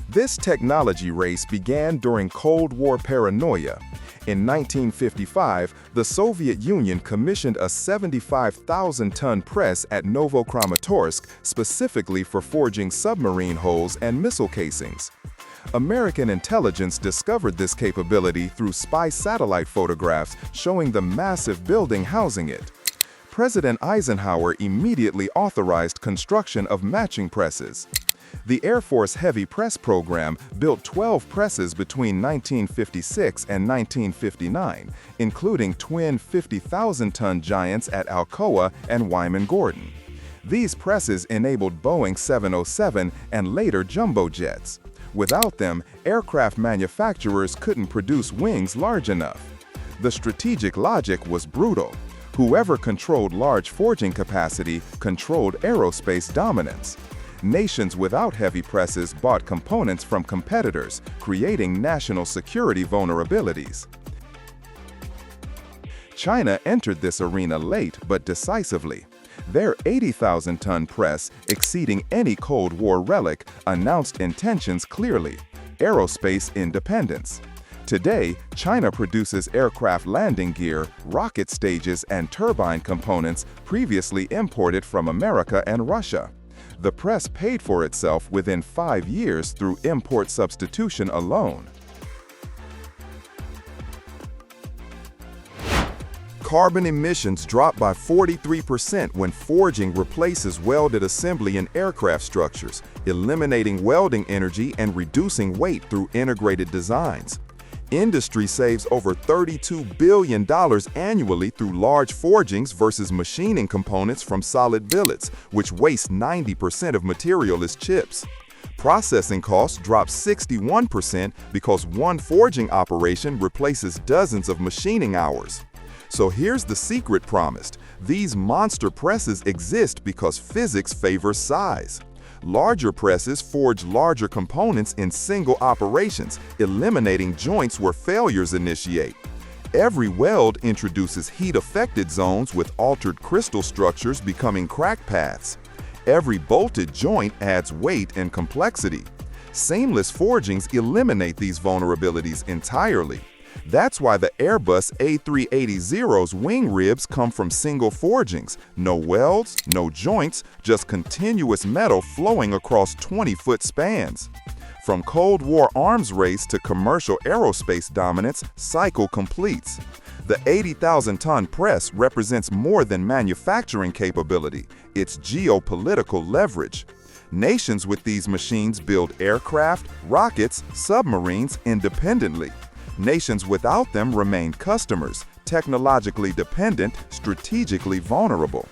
This technology race began during Cold War paranoia. In 1955, the Soviet Union commissioned a 75,000-ton press at Novokramatorsk specifically for forging submarine hulls and missile casings. American intelligence discovered this capability through spy satellite photographs showing the massive building housing it. President Eisenhower immediately authorized construction of matching presses. The Air Force Heavy Press program built 12 presses between 1956 and 1959, including twin 50,000-ton giants at Alcoa and Wyman Gordon. These presses enabled Boeing 707 and later jumbo jets. Without them, aircraft manufacturers couldn't produce wings large enough. The strategic logic was brutal. Whoever controlled large forging capacity controlled aerospace dominance. Nations without heavy presses bought components from competitors, creating national security vulnerabilities. China entered this arena late but decisively. Their 80,000-ton press, exceeding any Cold War relic, announced intentions clearly: aerospace independence. Today, China produces aircraft landing gear, rocket stages, and turbine components previously imported from America and Russia. The press paid for itself within 5 years through import substitution alone. Carbon emissions drop by 43% when forging replaces welded assembly in aircraft structures, eliminating welding energy and reducing weight through integrated designs. Industry saves over $32 billion annually through large forgings versus machining components from solid billets, which waste 90% of material as chips. Processing costs drop 61% because one forging operation replaces dozens of machining hours. So here's the secret promised: these monster presses exist because physics favors size. Larger presses forge larger components in single operations, eliminating joints where failures initiate. Every weld introduces heat-affected zones with altered crystal structures becoming crack paths. Every bolted joint adds weight and complexity. Seamless forgings eliminate these vulnerabilities entirely. That's why the Airbus A380's wing ribs come from single forgings. No welds, no joints, just continuous metal flowing across 20-foot spans. From Cold War arms race to commercial aerospace dominance, cycle completes. The 80,000-ton press represents more than manufacturing capability. It's geopolitical leverage. Nations with these machines build aircraft, rockets, submarines independently. Nations without them remain customers, technologically dependent, strategically vulnerable.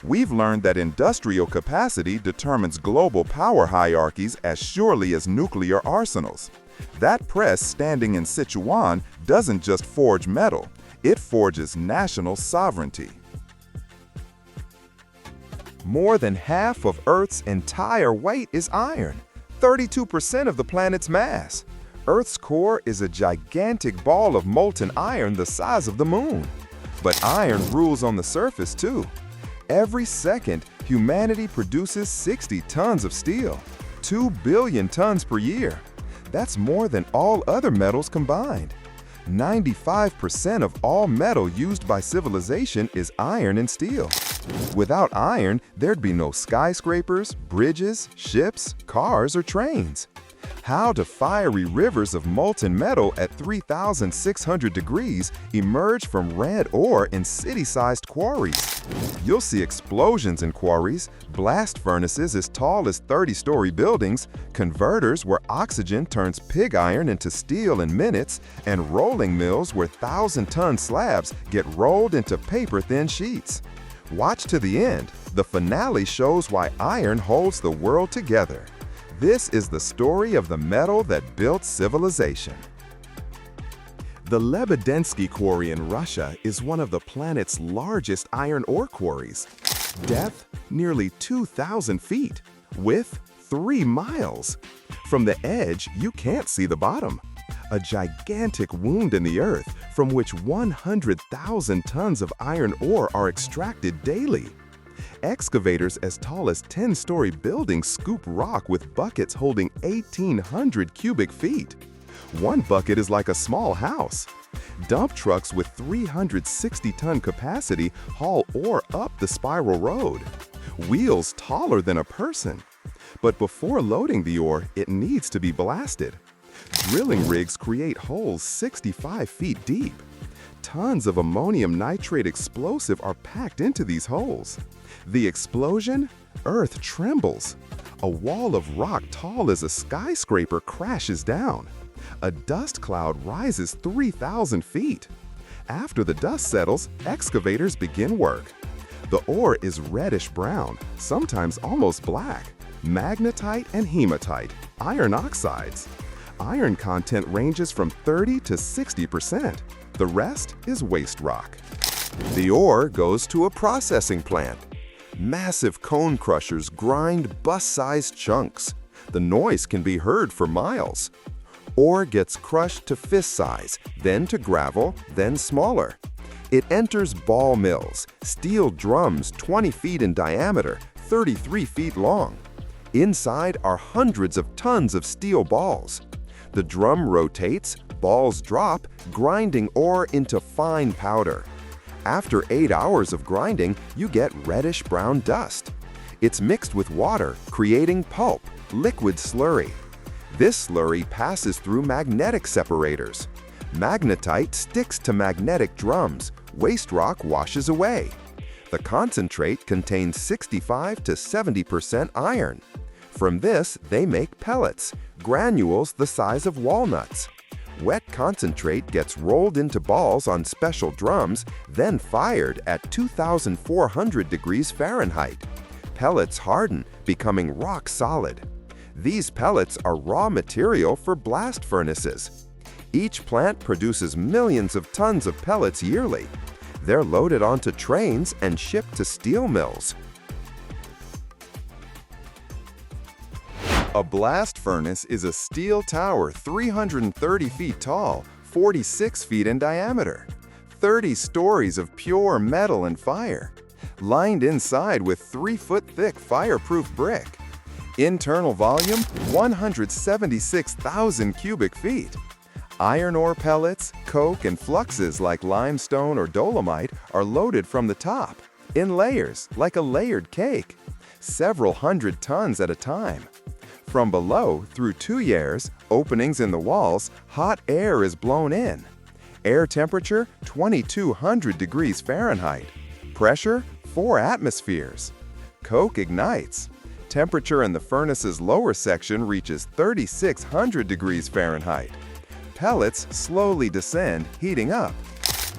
We've learned that industrial capacity determines global power hierarchies as surely as nuclear arsenals. That press standing in Sichuan doesn't just forge metal, it forges national sovereignty. More than half of Earth's entire weight is iron, 32% of the planet's mass. Earth's core is a gigantic ball of molten iron the size of the moon. But iron rules on the surface too. Every second, humanity produces 60 tons of steel, 2 billion tons per year. That's more than all other metals combined. 95% of all metal used by civilization is iron and steel. Without iron, there'd be no skyscrapers, bridges, ships, cars, or trains. How do fiery rivers of molten metal at 3,600 degrees emerge from red ore in city-sized quarries? You'll see explosions in quarries, blast furnaces as tall as 30-story buildings, converters where oxygen turns pig iron into steel in minutes, and rolling mills where 1,000-ton slabs get rolled into paper-thin sheets. Watch to the end. The finale shows why iron holds the world together. This is the story of the metal that built civilization. The Lebedensky Quarry in Russia is one of the planet's largest iron ore quarries. Depth, nearly 2,000 feet. Width, 3 miles. From the edge, you can't see the bottom. A gigantic wound in the earth from which 100,000 tons of iron ore are extracted daily. Excavators as tall as 10-story buildings scoop rock with buckets holding 1,800 cubic feet. One bucket is like a small house. Dump trucks with 360-ton capacity haul ore up the spiral road. Wheels taller than a person. But before loading the ore, it needs to be blasted. Drilling rigs create holes 65 feet deep. Tons of ammonium nitrate explosive are packed into these holes. The explosion? Earth trembles. A wall of rock tall as a skyscraper crashes down. A dust cloud rises 3,000 feet. After the dust settles, excavators begin work. The ore is reddish-brown, sometimes almost black. Magnetite and hematite, iron oxides. Iron content ranges from 30 to 60%. The rest is waste rock. The ore goes to a processing plant. Massive cone crushers grind bus-sized chunks. The noise can be heard for miles. Ore gets crushed to fist size, then to gravel, then smaller. It enters ball mills, steel drums 20 feet in diameter, 33 feet long. Inside are hundreds of tons of steel balls. The drum rotates, balls drop, grinding ore into fine powder. After 8 hours of grinding, you get reddish-brown dust. It's mixed with water, creating pulp, liquid slurry. This slurry passes through magnetic separators. Magnetite sticks to magnetic drums, waste rock washes away. The concentrate contains 65 to 70% iron. From this, they make pellets, granules the size of walnuts. Wet concentrate gets rolled into balls on special drums, then fired at 2,400 degrees Fahrenheit. Pellets harden, becoming rock solid. These pellets are raw material for blast furnaces. Each plant produces millions of tons of pellets yearly. They're loaded onto trains and shipped to steel mills. A blast furnace is a steel tower 330 feet tall, 46 feet in diameter, 30 stories of pure metal and fire, lined inside with 3-foot-thick fireproof brick. Internal volume, 176,000 cubic feet. Iron ore pellets, coke, and fluxes like limestone or dolomite are loaded from the top, in layers, like a layered cake, several hundred tons at a time. From below, through tuyères, openings in the walls, hot air is blown in. Air temperature, 2,200 degrees Fahrenheit. Pressure, 4 atmospheres. Coke ignites. Temperature in the furnace's lower section reaches 3,600 degrees Fahrenheit. Pellets slowly descend, heating up.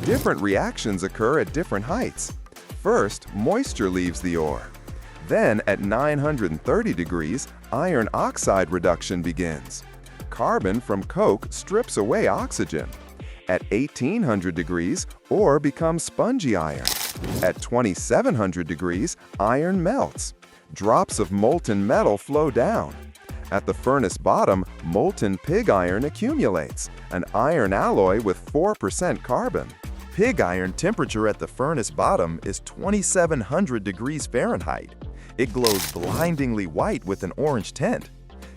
Different reactions occur at different heights. First, moisture leaves the ore. Then, at 930 degrees, iron oxide reduction begins. Carbon from coke strips away oxygen. At 1800 degrees, ore becomes spongy iron. At 2700 degrees, iron melts. Drops of molten metal flow down. At the furnace bottom, molten pig iron accumulates, an iron alloy with 4% carbon. Pig iron temperature at the furnace bottom is 2,700 degrees Fahrenheit. It glows blindingly white with an orange tint.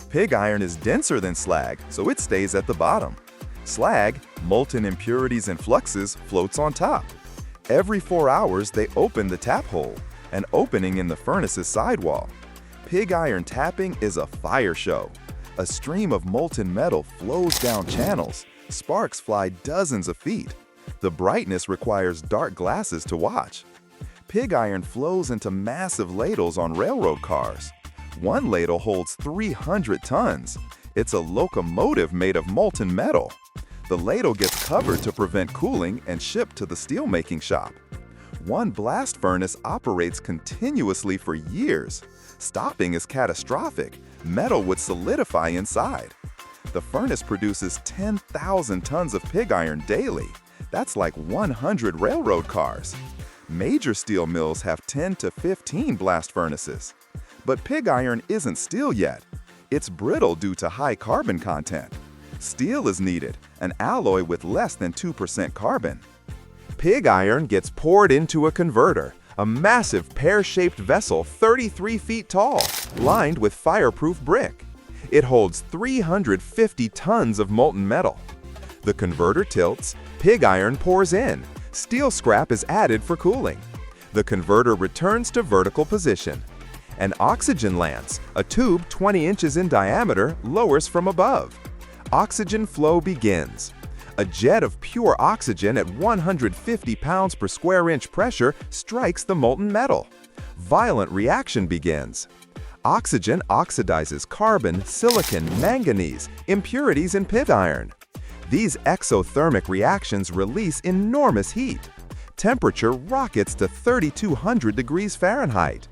Pig iron is denser than slag, so it stays at the bottom. Slag, molten impurities and fluxes, floats on top. Every 4 hours, they open the tap hole, an opening in the furnace's sidewall. Pig iron tapping is a fire show. A stream of molten metal flows down channels. Sparks fly dozens of feet. The brightness requires dark glasses to watch. Pig iron flows into massive ladles on railroad cars. One ladle holds 300 tons. It's a locomotive made of molten metal. The ladle gets covered to prevent cooling and shipped to the steelmaking shop. One blast furnace operates continuously for years. Stopping is catastrophic. Metal would solidify inside. The furnace produces 10,000 tons of pig iron daily. That's like 100 railroad cars. Major steel mills have 10 to 15 blast furnaces. But pig iron isn't steel yet. It's brittle due to high carbon content. Steel is needed, an alloy with less than 2% carbon. Pig iron gets poured into a converter, a massive pear-shaped vessel 33 feet tall, lined with fireproof brick. It holds 350 tons of molten metal. The converter tilts, pig iron pours in, steel scrap is added for cooling. The converter returns to vertical position. An oxygen lance, a tube 20 inches in diameter, lowers from above. Oxygen flow begins. A jet of pure oxygen at 150 pounds per square inch pressure strikes the molten metal. Violent reaction begins. Oxygen oxidizes carbon, silicon, manganese, impurities in pig iron. These exothermic reactions release enormous heat. Temperature rockets to 3,200 degrees Fahrenheit.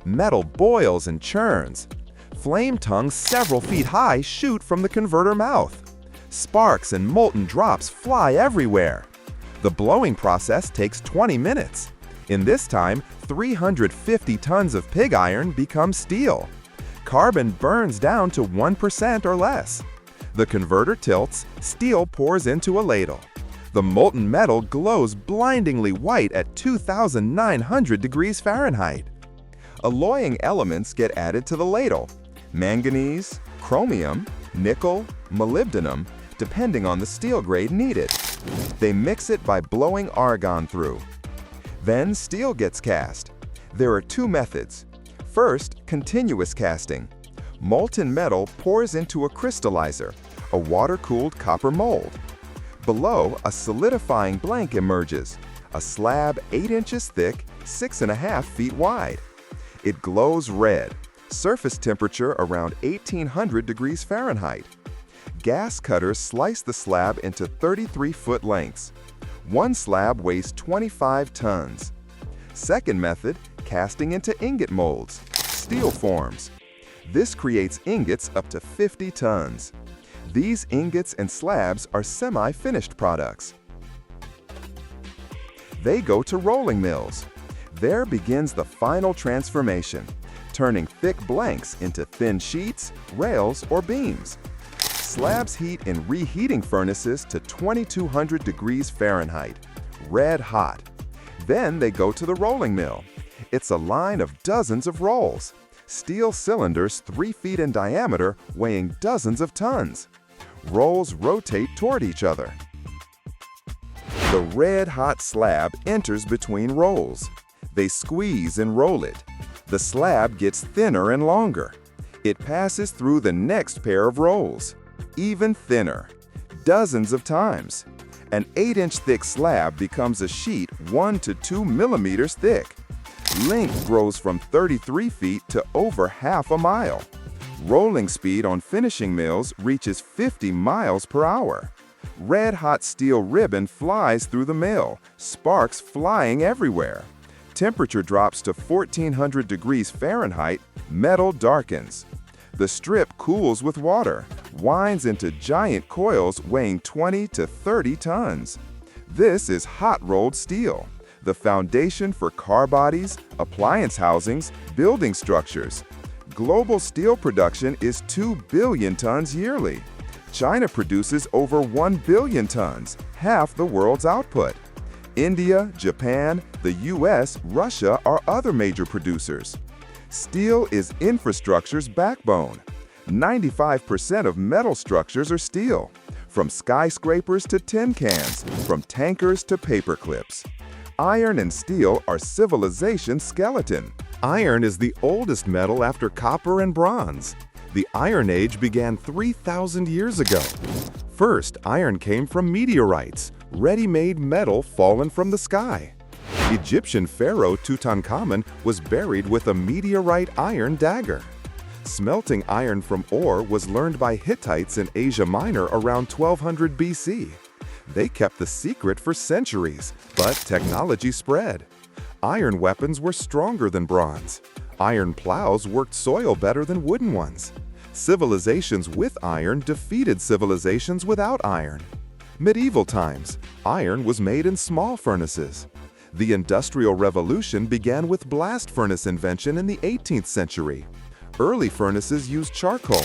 Metal boils and churns. Flame tongues several feet high shoot from the converter mouth. Sparks and molten drops fly everywhere. The blowing process takes 20 minutes. In this time, 350 tons of pig iron become steel. Carbon burns down to 1% or less. The converter tilts, steel pours into a ladle. The molten metal glows blindingly white at 2,900 degrees Fahrenheit. Alloying elements get added to the ladle. Manganese, chromium, nickel, molybdenum, depending on the steel grade needed. They mix it by blowing argon through. Then steel gets cast. There are 2 methods. First, continuous casting. Molten metal pours into a crystallizer, a water-cooled copper mold. Below, a solidifying blank emerges, a slab 8 inches thick, 6.5 feet wide. It glows red. Surface temperature around 1,800 degrees Fahrenheit. Gas cutters slice the slab into 33-foot lengths. One slab weighs 25 tons. Second method, casting into ingot molds. Steel forms. This creates ingots up to 50 tons. These ingots and slabs are semi-finished products. They go to rolling mills. There begins the final transformation. turning thick blanks into thin sheets, rails, or beams. Slabs heat in reheating furnaces to 2200 degrees Fahrenheit, red hot. Then they go to the rolling mill. It's a line of dozens of rolls. Steel cylinders 3 feet in diameter weighing dozens of tons. Rolls rotate toward each other. The red-hot slab enters between rolls. They squeeze and roll it. The slab gets thinner and longer. It passes through the next pair of rolls, even thinner, dozens of times. An 8-inch thick slab becomes a sheet 1 to 2 millimeters thick. Length grows from 33 feet to over half a mile. Rolling speed on finishing mills reaches 50 miles per hour. Red-hot steel ribbon flies through the mill, sparks flying everywhere. Temperature drops to 1400 degrees Fahrenheit, metal darkens. The strip cools with water, winds into giant coils weighing 20 to 30 tons. This is hot-rolled steel, the foundation for car bodies, appliance housings, building structures. Global steel production is 2 billion tons yearly. China produces over 1 billion tons, half the world's output. India, Japan, the US, Russia are other major producers. Steel is infrastructure's backbone. 95% of metal structures are steel, from skyscrapers to tin cans, from tankers to paper clips. Iron and steel are civilization's skeleton. Iron is the oldest metal after copper and bronze. The Iron Age began 3,000 years ago. First, iron came from meteorites, ready-made metal fallen from the sky. Egyptian pharaoh Tutankhamun was buried with a meteorite iron dagger. Smelting iron from ore was learned by Hittites in Asia Minor around 1200 BC. They kept the secret for centuries, but technology spread. Iron weapons were stronger than bronze. Iron plows worked soil better than wooden ones. Civilizations with iron defeated civilizations without iron. Medieval times, iron was made in small furnaces. The Industrial Revolution began with blast furnace invention in the 18th century. Early furnaces used charcoal.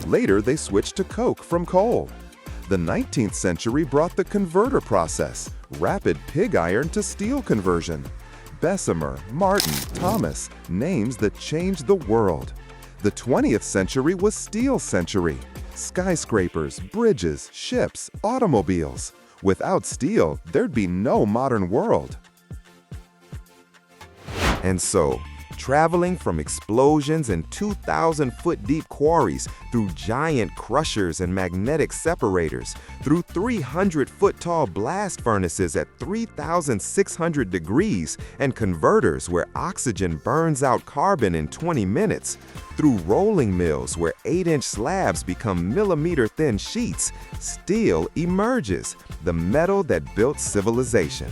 Later, they switched to coke from coal. The 19th century brought the converter process, rapid pig iron to steel conversion. Bessemer, Martin, Thomas, names that changed the world. The 20th century was steel century. Skyscrapers, bridges, ships, automobiles. Without steel, there'd be no modern world. And so, traveling from explosions in 2,000-foot-deep quarries through giant crushers and magnetic separators, through 300-foot-tall blast furnaces at 3,600 degrees and converters where oxygen burns out carbon in 20 minutes, through rolling mills where 8-inch slabs become millimeter-thin sheets, steel emerges, the metal that built civilization.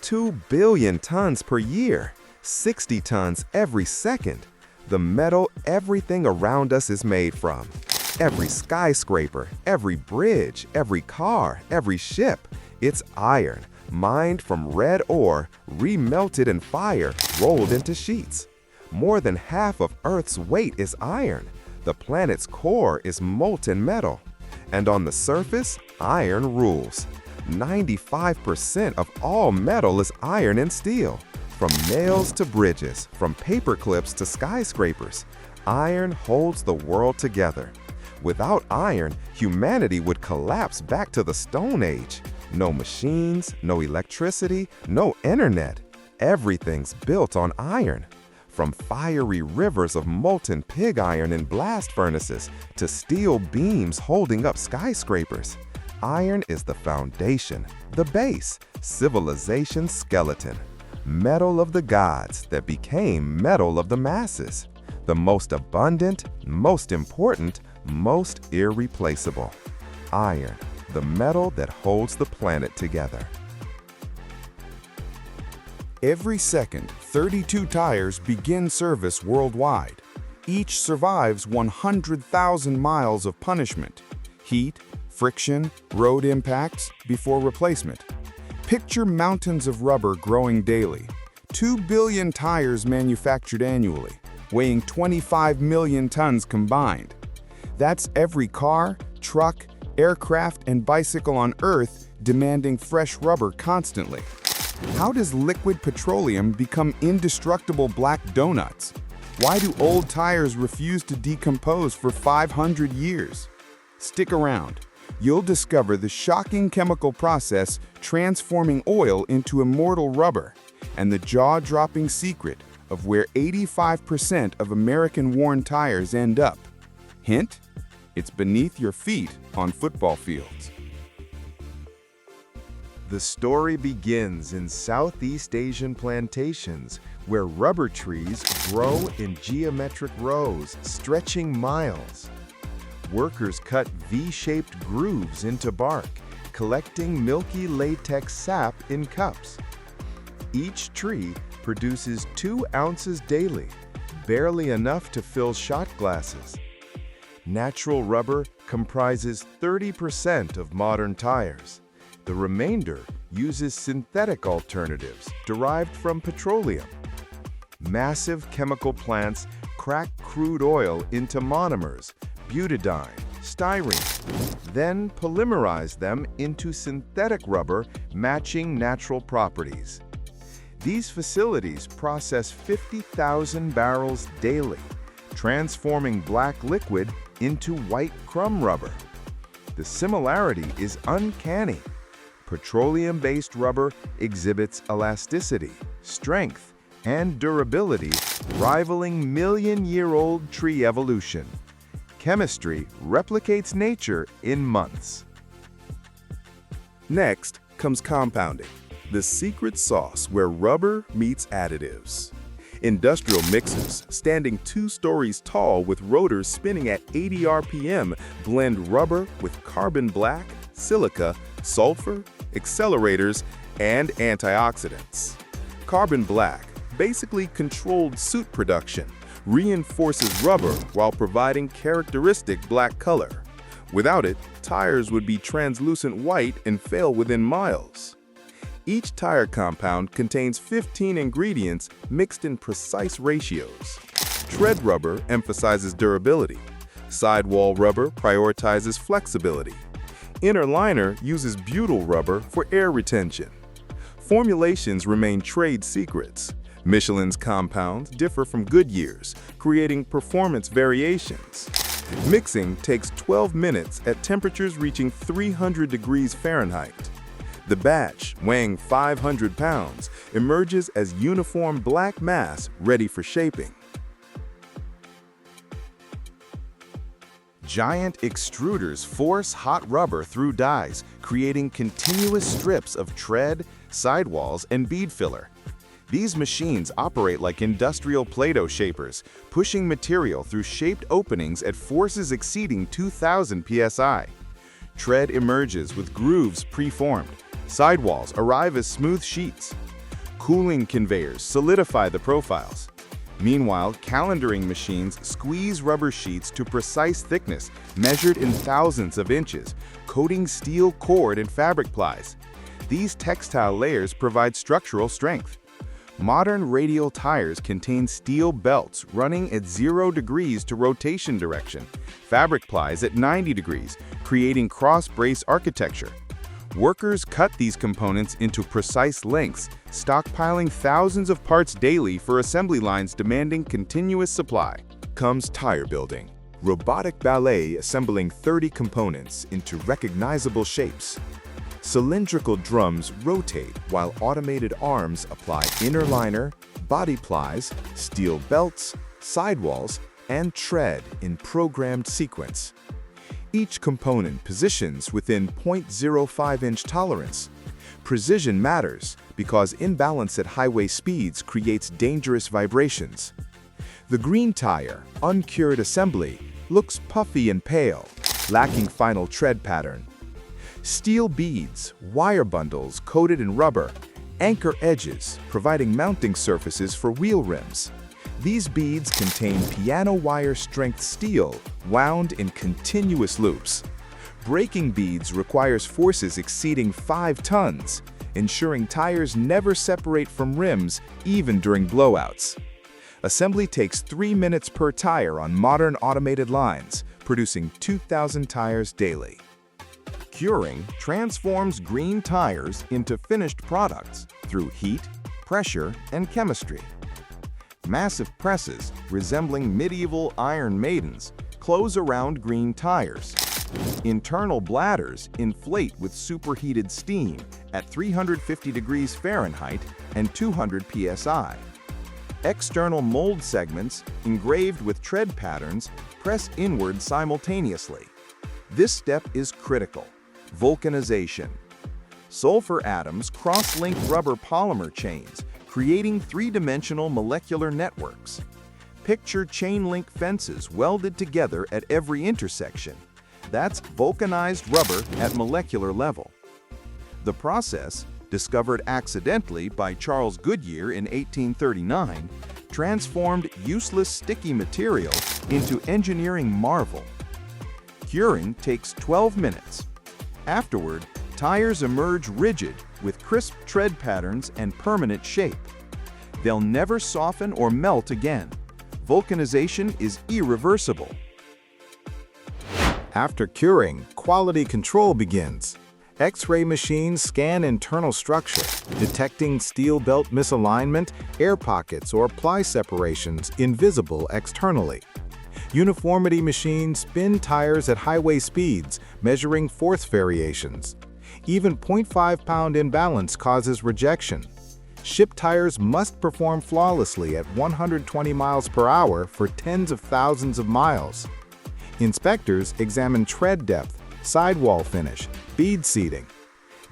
2 billion tons per year. 60 tons every second. The metal everything around us is made from. Every skyscraper, every bridge, every car, every ship. It's iron, mined from red ore, remelted in fire, rolled into sheets. More than half of Earth's weight is iron. The planet's core is molten metal. And on the surface, iron rules. 95% of all metal is iron and steel. From nails to bridges, from paper clips to skyscrapers, iron holds the world together. Without iron, humanity would collapse back to the Stone Age. No machines, no electricity, no internet. Everything's built on iron. From fiery rivers of molten pig iron in blast furnaces to steel beams holding up skyscrapers. Iron is the foundation, the base, civilization's skeleton. Metal of the gods that became metal of the masses. The most abundant, most important, most irreplaceable. Iron, the metal that holds the planet together. Every second, 32 tires begin service worldwide. Each survives 100,000 miles of punishment, heat, friction, road impacts before replacement. Picture mountains of rubber growing daily, 2 billion tires manufactured annually, weighing 25 million tons combined. That's every car, truck, aircraft, and bicycle on Earth demanding fresh rubber constantly. How does liquid petroleum become indestructible black donuts? Why do old tires refuse to decompose for 500 years? Stick around. You'll discover the shocking chemical process transforming oil into immortal rubber, and the jaw-dropping secret of where 85% of American-worn tires end up. Hint? It's beneath your feet on football fields. The story begins in Southeast Asian plantations, where rubber trees grow in geometric rows, stretching miles. Workers cut V-shaped grooves into bark, collecting milky latex sap in cups. Each tree produces 2 ounces daily, barely enough to fill shot glasses. Natural rubber comprises 30% of modern tires. The remainder uses synthetic alternatives derived from petroleum. Massive chemical plants crack crude oil into monomers, butadiene, styrene, then polymerize them into synthetic rubber matching natural properties. These facilities process 50,000 barrels daily, transforming black liquid into white crumb rubber. The similarity is uncanny. Petroleum-based rubber exhibits elasticity, strength, and durability rivaling million-year-old tree evolution. Chemistry replicates nature in months. Next comes compounding, the secret sauce where rubber meets additives. Industrial mixers, standing 2 stories tall with rotors spinning at 80 RPM, blend rubber with carbon black, silica, sulfur, accelerators, and antioxidants. Carbon black, basically controlled soot production, reinforces rubber while providing characteristic black color. Without it, tires would be translucent white and fail within miles. Each tire compound contains 15 ingredients mixed in precise ratios. Tread rubber emphasizes durability. Sidewall rubber prioritizes flexibility. Inner liner uses butyl rubber for air retention. Formulations remain trade secrets. Michelin's compounds differ from Goodyear's, creating performance variations. Mixing takes 12 minutes at temperatures reaching 300 degrees Fahrenheit. The batch, weighing 500 pounds, emerges as uniform black mass ready for shaping. Giant extruders force hot rubber through dies, creating continuous strips of tread, sidewalls, and bead filler. These machines operate like industrial Play-Doh shapers, pushing material through shaped openings at forces exceeding 2,000 psi. Tread emerges with grooves pre-formed. Sidewalls arrive as smooth sheets. Cooling conveyors solidify the profiles. Meanwhile, calendaring machines squeeze rubber sheets to precise thickness, measured in thousands of inches, coating steel cord and fabric plies. These textile layers provide structural strength. Modern radial tires contain steel belts running at 0 degrees to rotation direction, fabric plies at 90 degrees, creating cross-brace architecture. Workers cut these components into precise lengths, stockpiling thousands of parts daily for assembly lines demanding continuous supply. Comes tire building, robotic ballet assembling 30 components into recognizable shapes. Cylindrical drums rotate while automated arms apply inner liner, body plies, steel belts, sidewalls, and tread in programmed sequence. Each component positions within 0.05-inch tolerance. Precision matters because imbalance at highway speeds creates dangerous vibrations. The green tire, uncured assembly, looks puffy and pale, lacking final tread pattern. Steel beads, wire bundles coated in rubber, anchor edges, providing mounting surfaces for wheel rims. These beads contain piano wire strength steel wound in continuous loops. Braking beads requires forces exceeding 5 tons, ensuring tires never separate from rims even during blowouts. Assembly takes 3 minutes per tire on modern automated lines, producing 2,000 tires daily. Curing transforms green tires into finished products through heat, pressure, and chemistry. Massive presses, resembling medieval iron maidens, close around green tires. Internal bladders inflate with superheated steam at 350 degrees Fahrenheit and 200 psi. External mold segments, engraved with tread patterns, press inward simultaneously. This step is critical. Vulcanization. Sulfur atoms cross-link rubber polymer chains, creating three-dimensional molecular networks. Picture chain-link fences welded together at every intersection. That's vulcanized rubber at molecular level. The process, discovered accidentally by Charles Goodyear in 1839, transformed useless sticky material into engineering marvel. Curing takes 12 minutes. Afterward, tires emerge rigid with crisp tread patterns and permanent shape. They'll never soften or melt again. Vulcanization is irreversible. After curing, quality control begins. X-ray machines scan internal structure, detecting steel belt misalignment, air pockets, or ply separations invisible externally. Uniformity machines spin tires at highway speeds, measuring force variations. Even 0.5-pound imbalance causes rejection. Ship tires must perform flawlessly at 120 miles per hour for tens of thousands of miles. Inspectors examine tread depth, sidewall finish, bead seating.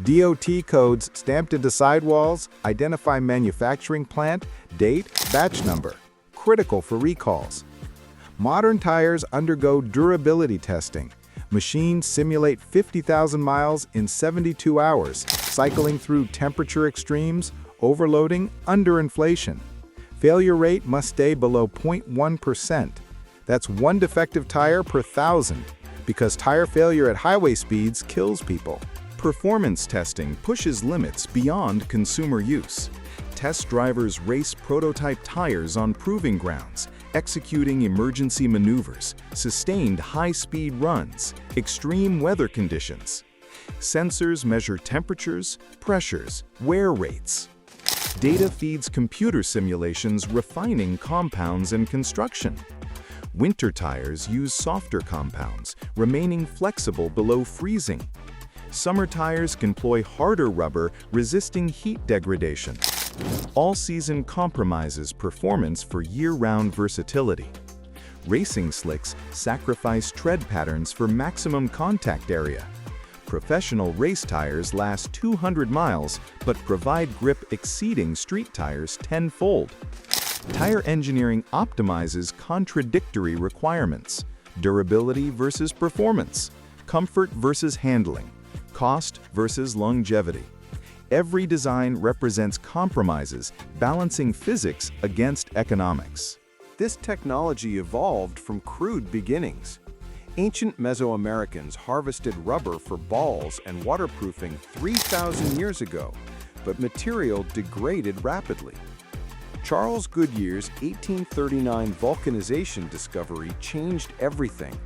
DOT codes stamped into sidewalls identify manufacturing plant, date, batch number, critical for recalls. Modern tires undergo durability testing. Machines simulate 50,000 miles in 72 hours, cycling through temperature extremes, overloading, underinflation. Failure rate must stay below 0.1%. That's one defective tire per 1,000, because tire failure at highway speeds kills people. Performance testing pushes limits beyond consumer use. Test drivers race prototype tires on proving grounds, executing emergency maneuvers, sustained high-speed runs, extreme weather conditions. Sensors measure temperatures, pressures, wear rates. Data feeds computer simulations refining compounds and construction. Winter tires use softer compounds, remaining flexible below freezing. Summer tires can employ harder rubber, resisting heat degradation. All-season compromises performance for year-round versatility. Racing slicks sacrifice tread patterns for maximum contact area. Professional race tires last 200 miles but provide grip exceeding street tires tenfold. Tire engineering optimizes contradictory requirements: durability versus performance, comfort versus handling, cost versus longevity. Every design represents compromises, balancing physics against economics. This technology evolved from crude beginnings. Ancient Mesoamericans harvested rubber for balls and waterproofing 3,000 years ago, but material degraded rapidly. Charles Goodyear's 1839 vulcanization discovery changed everything.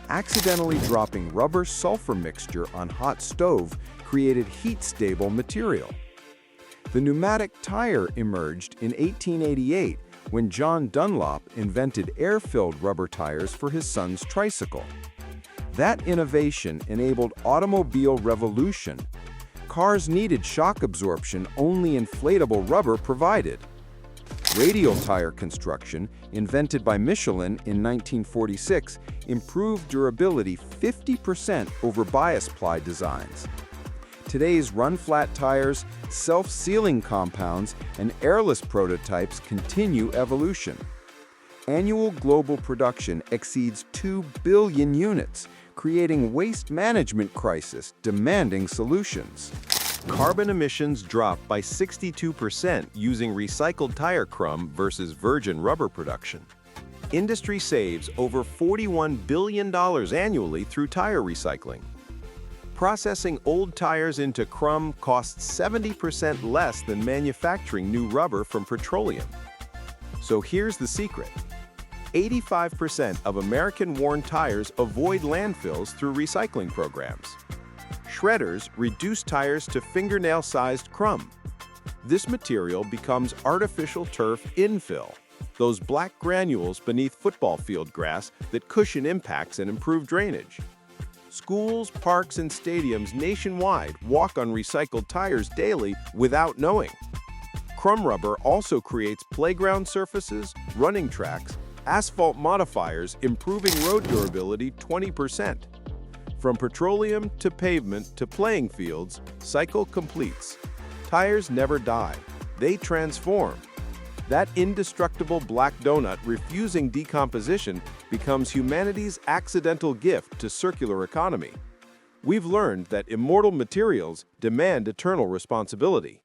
Accidentally dropping rubber sulfur mixture on hot stove created heat-stable material. The pneumatic tire emerged in 1888 when John Dunlop invented air-filled rubber tires for his son's tricycle. That innovation enabled automobile revolution. Cars needed shock absorption only inflatable rubber provided. Radial tire construction, invented by Michelin in 1946, improved durability 50% over bias ply designs. Today's run-flat tires, self-sealing compounds, and airless prototypes continue evolution. Annual global production exceeds 2 billion units, creating waste management crisis demanding solutions. Carbon emissions dropped by 62% using recycled tire crumb versus virgin rubber production. Industry saves over $41 billion annually through tire recycling. Processing old tires into crumb costs 70% less than manufacturing new rubber from petroleum. So here's the secret. 85% of American-worn tires avoid landfills through recycling programs. Shredders reduce tires to fingernail-sized crumb. This material becomes artificial turf infill, those black granules beneath football field grass that cushion impacts and improve drainage. Schools, parks, and stadiums nationwide walk on recycled tires daily without knowing. Crumb rubber also creates playground surfaces, running tracks, asphalt modifiers, improving road durability 20%. From petroleum to pavement to playing fields, cycle completes. Tires never die, they transform. That indestructible black donut refusing decomposition becomes humanity's accidental gift to circular economy. We've learned that immortal materials demand eternal responsibility.